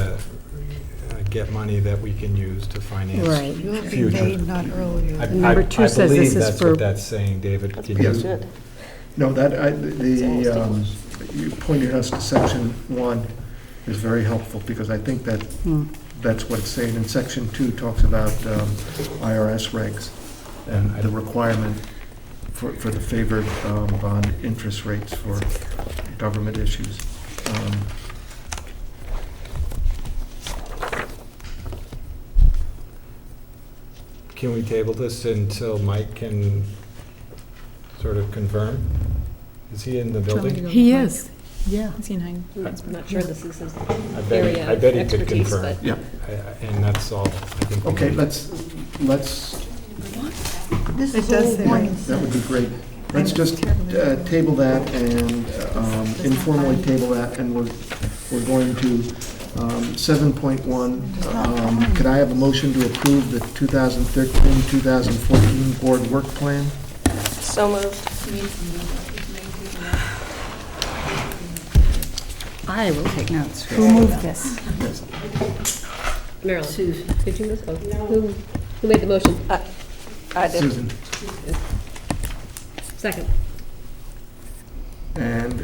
[SPEAKER 5] get money that we can use to finance
[SPEAKER 16] Right.
[SPEAKER 12] Will be
[SPEAKER 5] future.
[SPEAKER 12] made not earlier.
[SPEAKER 16] Number two says
[SPEAKER 5] I believe
[SPEAKER 16] this is
[SPEAKER 5] that's
[SPEAKER 16] for-
[SPEAKER 5] what that's saying, David. Can you-
[SPEAKER 1] No, you pointed us to section 1 is very helpful, because I think that that's what it's saying. And section 2 talks about IRS regs and the requirement for the favored bond interest rates for government issues.
[SPEAKER 5] Can we table this until Mike can sort of confirm? Is he in the building?
[SPEAKER 16] He is, yeah.
[SPEAKER 3] I'm not sure this is his
[SPEAKER 5] I
[SPEAKER 3] area
[SPEAKER 5] bet
[SPEAKER 3] of
[SPEAKER 5] he could
[SPEAKER 3] expertise,
[SPEAKER 5] confirm.
[SPEAKER 3] but.
[SPEAKER 1] Yeah.
[SPEAKER 5] And that's all, I think. we
[SPEAKER 1] Okay,
[SPEAKER 5] need.
[SPEAKER 1] let's,
[SPEAKER 12] This is all one.
[SPEAKER 1] that would be great. Let's just table that and informally table that, and we're going to 7.1. Could I have a motion to approve the 2013-2014 board work plan?
[SPEAKER 13] So moved.
[SPEAKER 16] I will take notes. Who moved this?
[SPEAKER 3] Marilyn, did you move? Oh, who made the motion?
[SPEAKER 13] I did.
[SPEAKER 1] Susan.
[SPEAKER 3] Second.
[SPEAKER 1] And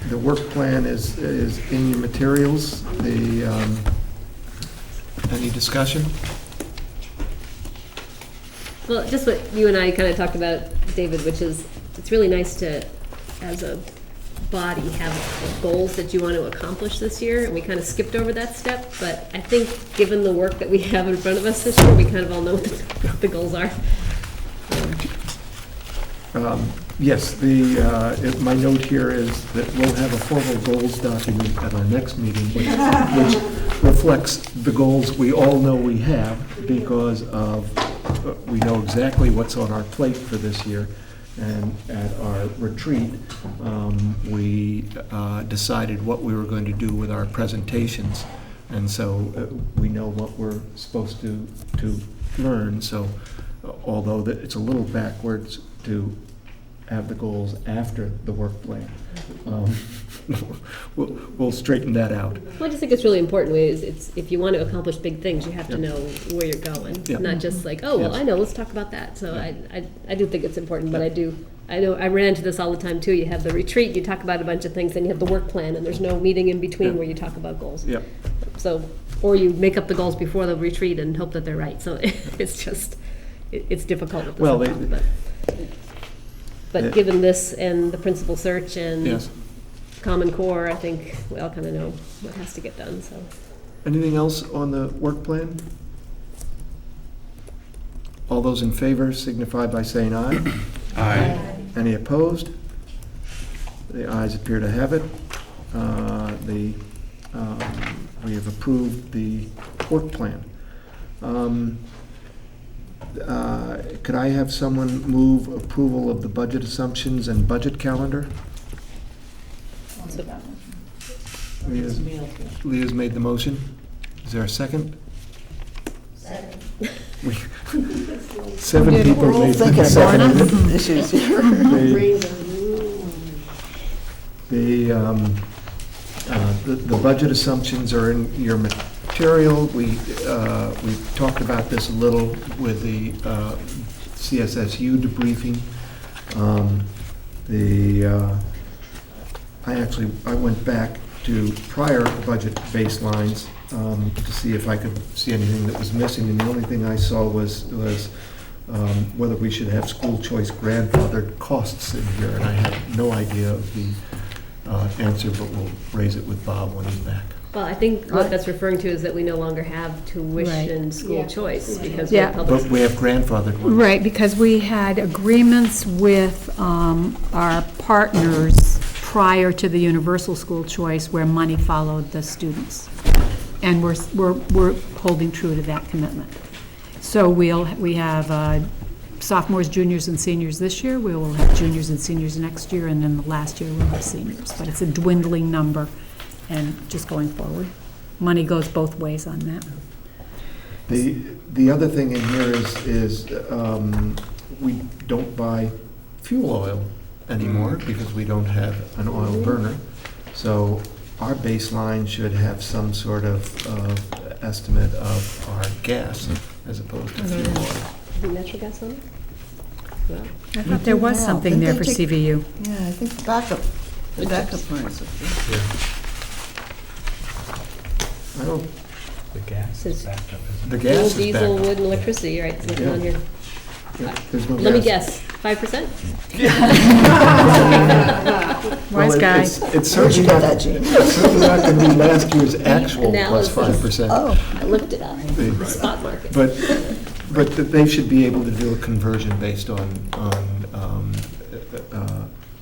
[SPEAKER 1] the work plan is in your materials. Any discussion?
[SPEAKER 3] Well, just what you and I kind of talked about, David, which is, it's really nice to, as a body, have goals that you want to accomplish this year, and we kind of skipped over that step, but I think, given the work that we have in front of us this year, we kind of all know what the goals are.
[SPEAKER 1] Yes, my note here is that we'll have a formal goals document at our next meeting, which reflects the goals we all know we have, because we know exactly what's on our plate for this year. And at our retreat, we decided what we were going to do with our presentations. And so we know what we're supposed to learn. So although it's a little backwards to have the goals after the work plan, we'll straighten that out.
[SPEAKER 3] Well, I just think it's really important, if you want to accomplish big things, you have to know where you're going.
[SPEAKER 1] Yep.
[SPEAKER 3] Not just like, oh, well,
[SPEAKER 1] Yes.
[SPEAKER 3] I know, let's talk about that. So I do think it's important, but I know I ran into this all the time too. You have the retreat, you talk about a bunch of things, then you have the work plan, and there's no meeting in between
[SPEAKER 1] Yeah.
[SPEAKER 3] where you talk about goals.
[SPEAKER 1] Yep.
[SPEAKER 3] So, or you make up the goals before the retreat and hope that they're right. So it's just, it's difficult with this.
[SPEAKER 1] Well,
[SPEAKER 3] sometimes, but given this and the principal search and
[SPEAKER 1] Yes.
[SPEAKER 3] Common Core, I think we all kind of know what has to get done, so.
[SPEAKER 1] Anything else on the work plan? All those in favor signify by saying aye.
[SPEAKER 4] Aye.
[SPEAKER 1] Any opposed? The ayes appear to have it. We have approved the work plan. Could I have someone move approval of the budget assumptions and budget calendar? Leah's made the motion. Is there a second?
[SPEAKER 13] Second.
[SPEAKER 1] 7 people made the second.
[SPEAKER 2] Issues here.
[SPEAKER 1] The budget assumptions are in your material. We talked about this a little with the CSSU debriefing. I went back to prior budget baselines to see if I could see anything that was missing, and the only thing I saw was whether we should have school choice grandfathered costs in here, and I have no idea of the answer, but we'll raise it with Bob when he's back.
[SPEAKER 3] Well, I think what that's referring to is that we no longer have tuition school
[SPEAKER 14] Yeah.
[SPEAKER 3] choice because
[SPEAKER 16] Yeah.
[SPEAKER 3] we're public.
[SPEAKER 1] But we have grandfathered ones.
[SPEAKER 16] Right, because we had agreements with our partners prior to the universal school choice where money followed the students. And we're holding true to that commitment. So we have sophomores, juniors, and seniors this year. We will have juniors and seniors next year, and then the last year we'll have seniors. But it's a dwindling number, and just going forward. Money goes both ways on that.
[SPEAKER 1] The other thing in here is we don't buy fuel oil anymore because we don't have an oil burner. So our baseline should have some sort of estimate of our gas as opposed to fuel oil.
[SPEAKER 3] The natural gas on it? Well,
[SPEAKER 16] I thought there was something there for CVU.
[SPEAKER 2] Yeah, I think the backup one is.
[SPEAKER 1] I don't,
[SPEAKER 5] The gas
[SPEAKER 3] Says
[SPEAKER 5] is backed up, isn't
[SPEAKER 1] the
[SPEAKER 5] it?
[SPEAKER 1] gas
[SPEAKER 3] fuel,
[SPEAKER 1] is
[SPEAKER 3] diesel,
[SPEAKER 1] back.
[SPEAKER 3] wood, and electricity, right, it's looking
[SPEAKER 1] Yeah.
[SPEAKER 3] on here.
[SPEAKER 1] Yeah, there's no
[SPEAKER 3] Let me
[SPEAKER 1] gas.
[SPEAKER 3] guess, 5%?
[SPEAKER 16] Wise guy.
[SPEAKER 1] It's certainly not, it's certainly not going to be last year's actual plus
[SPEAKER 3] Analysis.
[SPEAKER 1] 5%.
[SPEAKER 3] Oh, I looked it up,
[SPEAKER 1] The-
[SPEAKER 3] the spot market.
[SPEAKER 1] But they should be able to do a conversion based on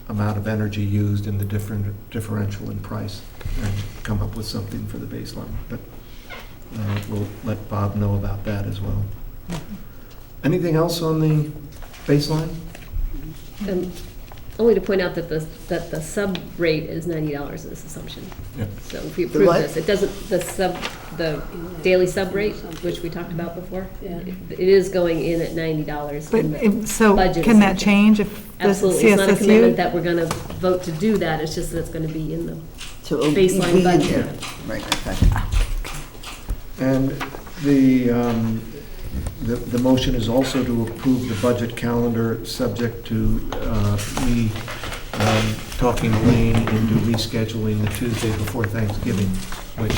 [SPEAKER 1] amount of energy used and the differential in price, and come up with something for the baseline. But we'll let Bob know about that as well. Anything else on the baseline?
[SPEAKER 3] Only to point out that the sub rate is $90 in this assumption.
[SPEAKER 1] Yeah.
[SPEAKER 3] So if we
[SPEAKER 2] The
[SPEAKER 3] approve
[SPEAKER 2] what?
[SPEAKER 3] this, it doesn't, the daily sub rate, which we talked about before, it is going in at $90.
[SPEAKER 12] But,
[SPEAKER 3] in the
[SPEAKER 12] so
[SPEAKER 3] budget
[SPEAKER 12] can that
[SPEAKER 3] assumption.
[SPEAKER 12] change if the
[SPEAKER 3] Absolutely, it's not a commitment
[SPEAKER 12] CSSU?
[SPEAKER 3] that we're gonna vote to do that, it's just that it's gonna be in the
[SPEAKER 2] So it'll be
[SPEAKER 3] baseline
[SPEAKER 2] in
[SPEAKER 3] budget.
[SPEAKER 2] there. Right, okay.
[SPEAKER 1] And the motion is also to approve the budget calendar, subject to me talking Elaine into rescheduling the Tuesday before Thanksgiving, which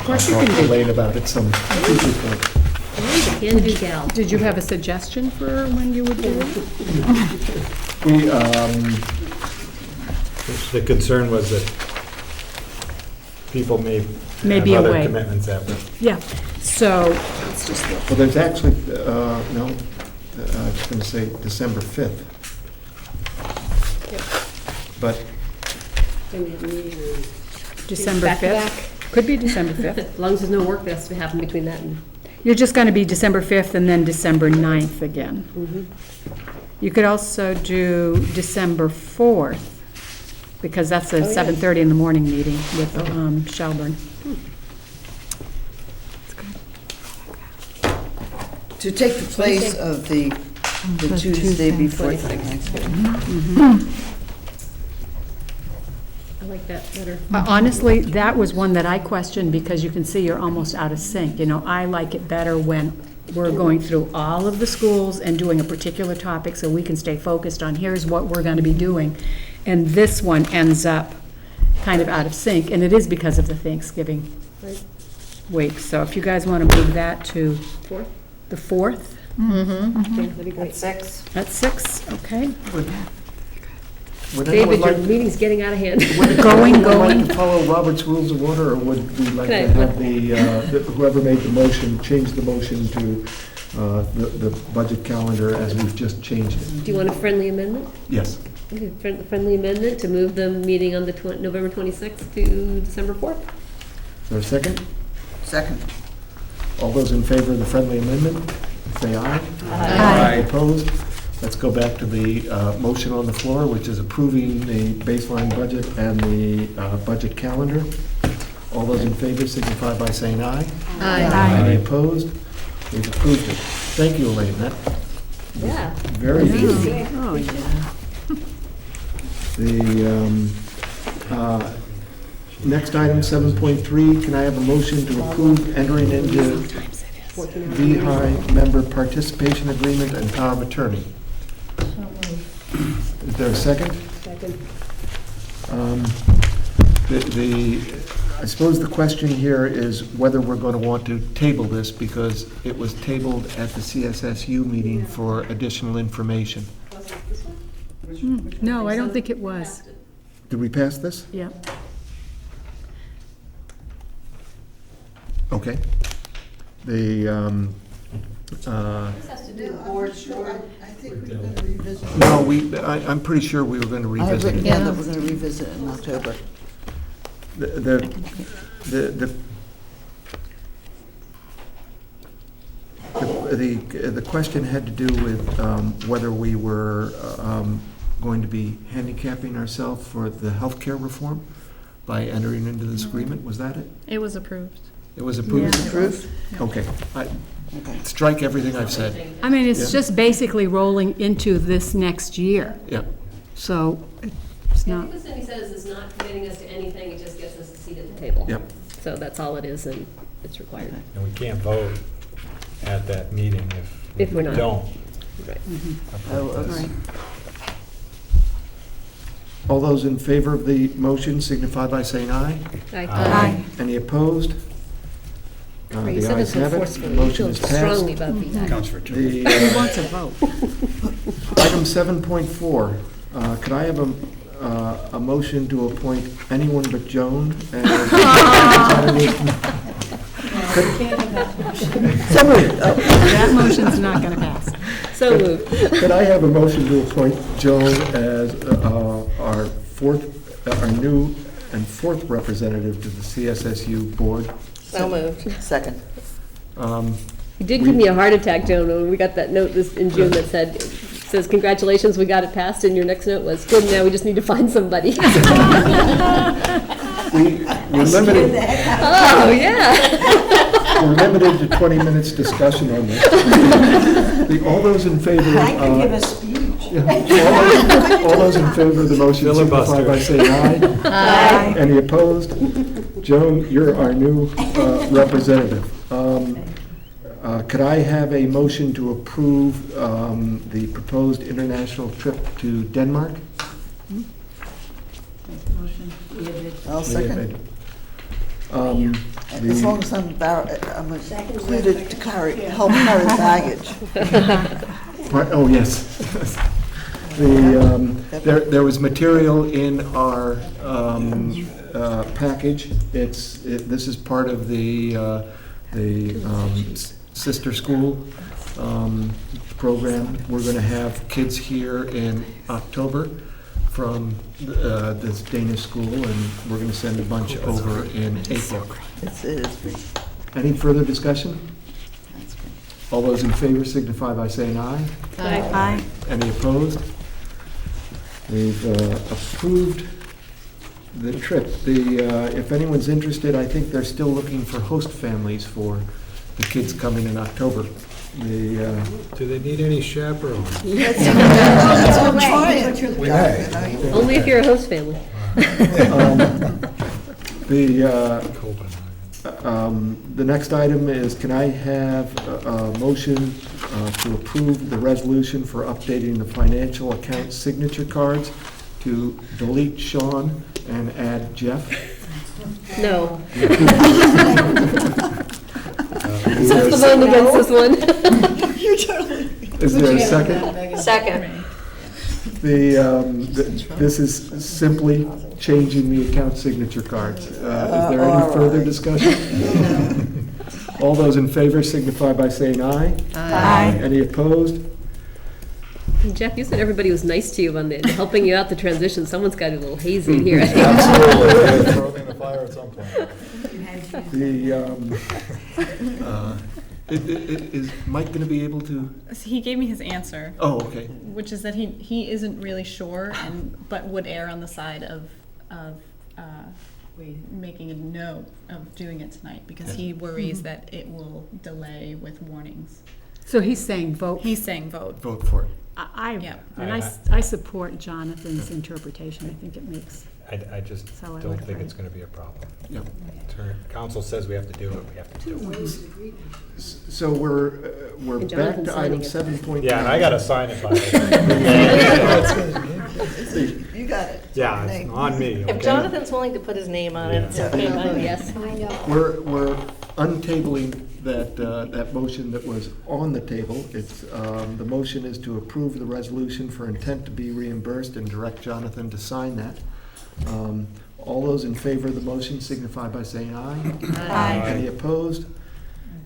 [SPEAKER 1] I'll talk to Elaine about at some future point.
[SPEAKER 3] Elaine's a can-do gal.
[SPEAKER 16] Did you have a suggestion for when you would do it?
[SPEAKER 5] The concern was that people may
[SPEAKER 16] Maybe
[SPEAKER 5] have other
[SPEAKER 16] away.
[SPEAKER 5] commitments that week.
[SPEAKER 16] Yeah, so, let's just look.
[SPEAKER 1] Well, there's actually, no, I was going to say December 5th. But
[SPEAKER 3] Then we have a meeting on
[SPEAKER 16] December
[SPEAKER 3] back to
[SPEAKER 16] 5th?
[SPEAKER 3] back.
[SPEAKER 16] Could be December 5th.
[SPEAKER 3] As long as there's no work that has to happen between that and.
[SPEAKER 16] You're just going to be December 5th and then December 9th again. You could also do December 4th, because that's a 7:30 in the morning meeting with Shelburne.
[SPEAKER 2] To take the place of the Tuesday before Thanksgiving.
[SPEAKER 3] I like that better.
[SPEAKER 16] Honestly, that was one that I questioned, because you can see you're almost out of sync. You know, I like it better when we're going through all of the schools and doing a particular topic so we can stay focused on here's what we're going to be doing. And this one ends up kind of out of sync, and it is because of the Thanksgiving
[SPEAKER 3] Right.
[SPEAKER 16] week. So if you guys want to move that to
[SPEAKER 3] Fourth?
[SPEAKER 16] the 4th,
[SPEAKER 3] Okay, that'd be great.
[SPEAKER 16] at 6, okay?
[SPEAKER 1] would anyone
[SPEAKER 3] David, your
[SPEAKER 1] like,
[SPEAKER 3] meeting's getting out of hand.
[SPEAKER 1] would
[SPEAKER 16] Going.
[SPEAKER 1] anyone like to follow Robert's Rules of Order, or would we like to
[SPEAKER 3] Can I-
[SPEAKER 1] have whoever made the motion, change the motion to the budget calendar as we've just changed it?
[SPEAKER 3] Do you want a friendly amendment?
[SPEAKER 1] Yes.
[SPEAKER 3] Okay, friendly amendment to move the meeting on the November 26th to December 4th?
[SPEAKER 1] Is there a second?
[SPEAKER 2] Second.
[SPEAKER 1] All those in favor of the friendly amendment, say aye.
[SPEAKER 16] Aye.
[SPEAKER 1] Opposed? Let's go back to the motion on the floor, which is approving the baseline budget and the budget calendar. All those in favor signify by saying aye.
[SPEAKER 16] Aye.
[SPEAKER 1] Any opposed? We've approved it. Thank you, Elaine. That
[SPEAKER 3] Yeah.
[SPEAKER 1] very
[SPEAKER 3] That's
[SPEAKER 1] easy.
[SPEAKER 3] easy.
[SPEAKER 16] Oh, yeah.
[SPEAKER 1] The next item, 7.3, can I have a motion to approve entering into VHI member participation agreement and power of attorney? Is there a second?
[SPEAKER 3] Second.
[SPEAKER 1] I suppose the question here is whether we're going to want to table this because it was tabled at the CSSU meeting for additional information.
[SPEAKER 16] No, I don't think it was.
[SPEAKER 1] Did we pass this?
[SPEAKER 16] Yeah.
[SPEAKER 1] Okay. The,
[SPEAKER 2] This has to do with board. I think we're going to revisit.
[SPEAKER 1] no, I'm pretty sure we were going to
[SPEAKER 2] I have
[SPEAKER 1] revisit
[SPEAKER 2] written
[SPEAKER 1] it.
[SPEAKER 2] down that we're going to revisit it in October.
[SPEAKER 1] The question had to do with whether we were going to be handicapping ourselves for the healthcare reform by entering into this agreement. Was that it?
[SPEAKER 15] It was approved.
[SPEAKER 1] It was approved?
[SPEAKER 16] Yeah.
[SPEAKER 2] Approved?
[SPEAKER 1] Okay. Strike everything I've said.
[SPEAKER 16] I mean, it's
[SPEAKER 1] Yeah.
[SPEAKER 16] just basically rolling into this next year.
[SPEAKER 1] Yeah.
[SPEAKER 16] So it's
[SPEAKER 3] Yeah, I
[SPEAKER 16] not,
[SPEAKER 3] think what Cindy said is it's not committing us to anything, it just gets us a seat at the table.
[SPEAKER 1] Yep.
[SPEAKER 3] So that's all it is, and it's required.
[SPEAKER 5] And we can't vote at that meeting
[SPEAKER 3] If we're
[SPEAKER 5] we
[SPEAKER 3] not.
[SPEAKER 5] don't.
[SPEAKER 3] Right.
[SPEAKER 2] Oh,
[SPEAKER 5] approve this.
[SPEAKER 2] okay.
[SPEAKER 1] All those in favor of the motion signify by saying aye.
[SPEAKER 16] Aye.
[SPEAKER 1] Any opposed?
[SPEAKER 3] You
[SPEAKER 1] The
[SPEAKER 3] said it
[SPEAKER 1] ayes
[SPEAKER 3] so
[SPEAKER 1] have it.
[SPEAKER 3] forcefully.
[SPEAKER 1] The
[SPEAKER 3] You
[SPEAKER 1] motion
[SPEAKER 3] feel
[SPEAKER 1] is passed.
[SPEAKER 3] strongly about these
[SPEAKER 5] Counts for two.
[SPEAKER 1] The,
[SPEAKER 16] he wants a vote.
[SPEAKER 1] Item 7.4, could I have a motion to appoint anyone but Joan as representative?
[SPEAKER 2] So moved. Oh,
[SPEAKER 16] That motion's not going to pass.
[SPEAKER 3] So moved.
[SPEAKER 1] Could I have a motion to appoint Joan as our new and fourth representative to the CSSU board?
[SPEAKER 3] So moved.
[SPEAKER 2] second.
[SPEAKER 3] You did give me a heart attack, Joan, when we got that note in June that says, congratulations, we got it passed, and your next note was, good, now we just need to find somebody.
[SPEAKER 1] We're limited,
[SPEAKER 3] Oh, yeah.
[SPEAKER 1] we're limited to 20 minutes discussion on this. All those in favor?
[SPEAKER 9] I could give a speech.
[SPEAKER 1] All those in favor of the motion signify by saying aye.
[SPEAKER 3] Aye.
[SPEAKER 1] Any opposed? Joan, you're our new representative. Could I have a motion to approve the proposed international trip to Denmark?
[SPEAKER 2] I'll second. As
[SPEAKER 1] The-
[SPEAKER 2] long as I'm included to help carry baggage.
[SPEAKER 1] Right, oh, yes. There was material in our package. This is part of the sister school program. We're going to have kids here in October from this Danish school, and we're going to send a bunch over in April.
[SPEAKER 2] It is great.
[SPEAKER 1] Any further discussion?
[SPEAKER 2] That's great.
[SPEAKER 1] All those in favor signify by saying aye.
[SPEAKER 16] Aye.
[SPEAKER 1] Any opposed? We've approved the trip. If anyone's interested, I think they're still looking for host families for the kids coming in October.
[SPEAKER 5] Do they need any chaperones?
[SPEAKER 2] That's what I'm trying.
[SPEAKER 10] We may.
[SPEAKER 3] Only if you're a host family.
[SPEAKER 1] The next item is, can I have a motion to approve the resolution for updating the financial account signature cards to delete Sean and add Jeff?
[SPEAKER 3] No.
[SPEAKER 1] Is there a
[SPEAKER 3] I'm voting against this one.
[SPEAKER 2] You're totally.
[SPEAKER 1] Is there a second?
[SPEAKER 3] Second.
[SPEAKER 1] This is simply changing the account signature cards. Is there any further discussion? All those in favor signify by saying aye.
[SPEAKER 16] Aye.
[SPEAKER 1] Any opposed?
[SPEAKER 3] Jeff, you said everybody was nice to you on helping you out the transition. Someone's got a little hazy in here.
[SPEAKER 10] Absolutely. Throw me in the fire at some point.
[SPEAKER 1] Is Mike going to be able to?
[SPEAKER 15] So he gave me his answer,
[SPEAKER 1] Oh, okay.
[SPEAKER 15] which is that he isn't really sure, but would err on the side of making a note of doing it tonight because he worries that it will delay with warnings.
[SPEAKER 16] So he's saying vote.
[SPEAKER 15] He's saying vote.
[SPEAKER 1] Vote for it.
[SPEAKER 16] I support Jonathan's interpretation. I think it makes,
[SPEAKER 5] I just
[SPEAKER 16] So I
[SPEAKER 5] don't
[SPEAKER 16] would
[SPEAKER 5] think
[SPEAKER 16] agree.
[SPEAKER 5] it's going to be a problem
[SPEAKER 1] Yep.
[SPEAKER 5] in current council says we have to do it, we have to do it.
[SPEAKER 1] So we're
[SPEAKER 3] And
[SPEAKER 1] back
[SPEAKER 3] Jonathan's
[SPEAKER 1] to
[SPEAKER 3] signing
[SPEAKER 1] item
[SPEAKER 3] it.
[SPEAKER 1] 7.9.
[SPEAKER 5] Yeah, and I gotta sign it by the way.
[SPEAKER 2] You got it.
[SPEAKER 5] Yeah, it's on me, okay?
[SPEAKER 13] If Jonathan's willing to put his name on it, it's okay by
[SPEAKER 3] Oh,
[SPEAKER 13] me.
[SPEAKER 3] yes.
[SPEAKER 1] We're untabling that motion that was on the table. It's, the motion is to approve the resolution for intent to be reimbursed and direct Jonathan to sign that. All those in favor of the motion signify by saying aye.
[SPEAKER 12] Aye.
[SPEAKER 1] Any opposed?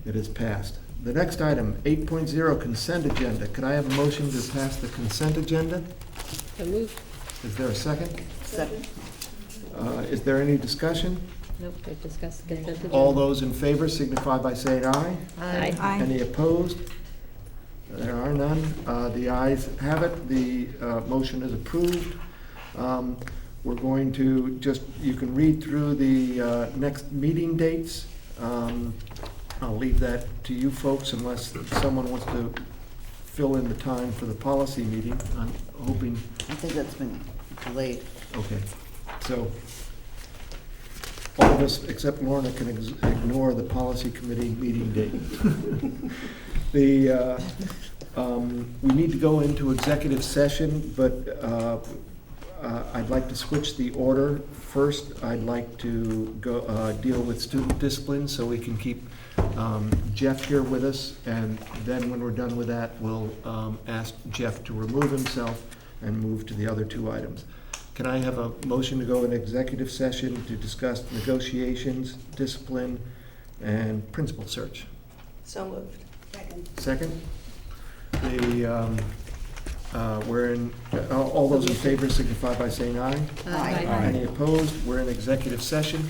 [SPEAKER 1] It is passed. The next item, 8.0, consent agenda. Could I have a motion to pass the consent agenda?
[SPEAKER 3] So moved.
[SPEAKER 1] Is there a second?
[SPEAKER 2] Second.
[SPEAKER 1] Is there any discussion?
[SPEAKER 3] Nope, we've discussed the consent agenda.
[SPEAKER 1] All those in favor signify by saying aye.
[SPEAKER 3] Aye.
[SPEAKER 12] Aye.
[SPEAKER 1] Any opposed? There are none. The ayes have it. The motion is approved. We're going to just, you can read through the next meeting dates. I'll leave that to you folks unless someone wants to fill in the time for the policy meeting. I'm hoping,
[SPEAKER 2] I think that's been delayed.
[SPEAKER 1] okay. So all of us except Lorna can ignore the policy committee meeting date. We need to go into executive session, but I'd like to switch the order. First, I'd like to go deal with student discipline so we can keep Jeff here with us, and then when we're done with that, we'll ask Jeff to remove himself and move to the other two items. Can I have a motion to go in executive session to discuss negotiations, discipline, and principal search?
[SPEAKER 13] So moved.
[SPEAKER 1] Second? We're in, all those in favor signify by saying aye.
[SPEAKER 3] Aye.
[SPEAKER 1] Any opposed? We're in executive session.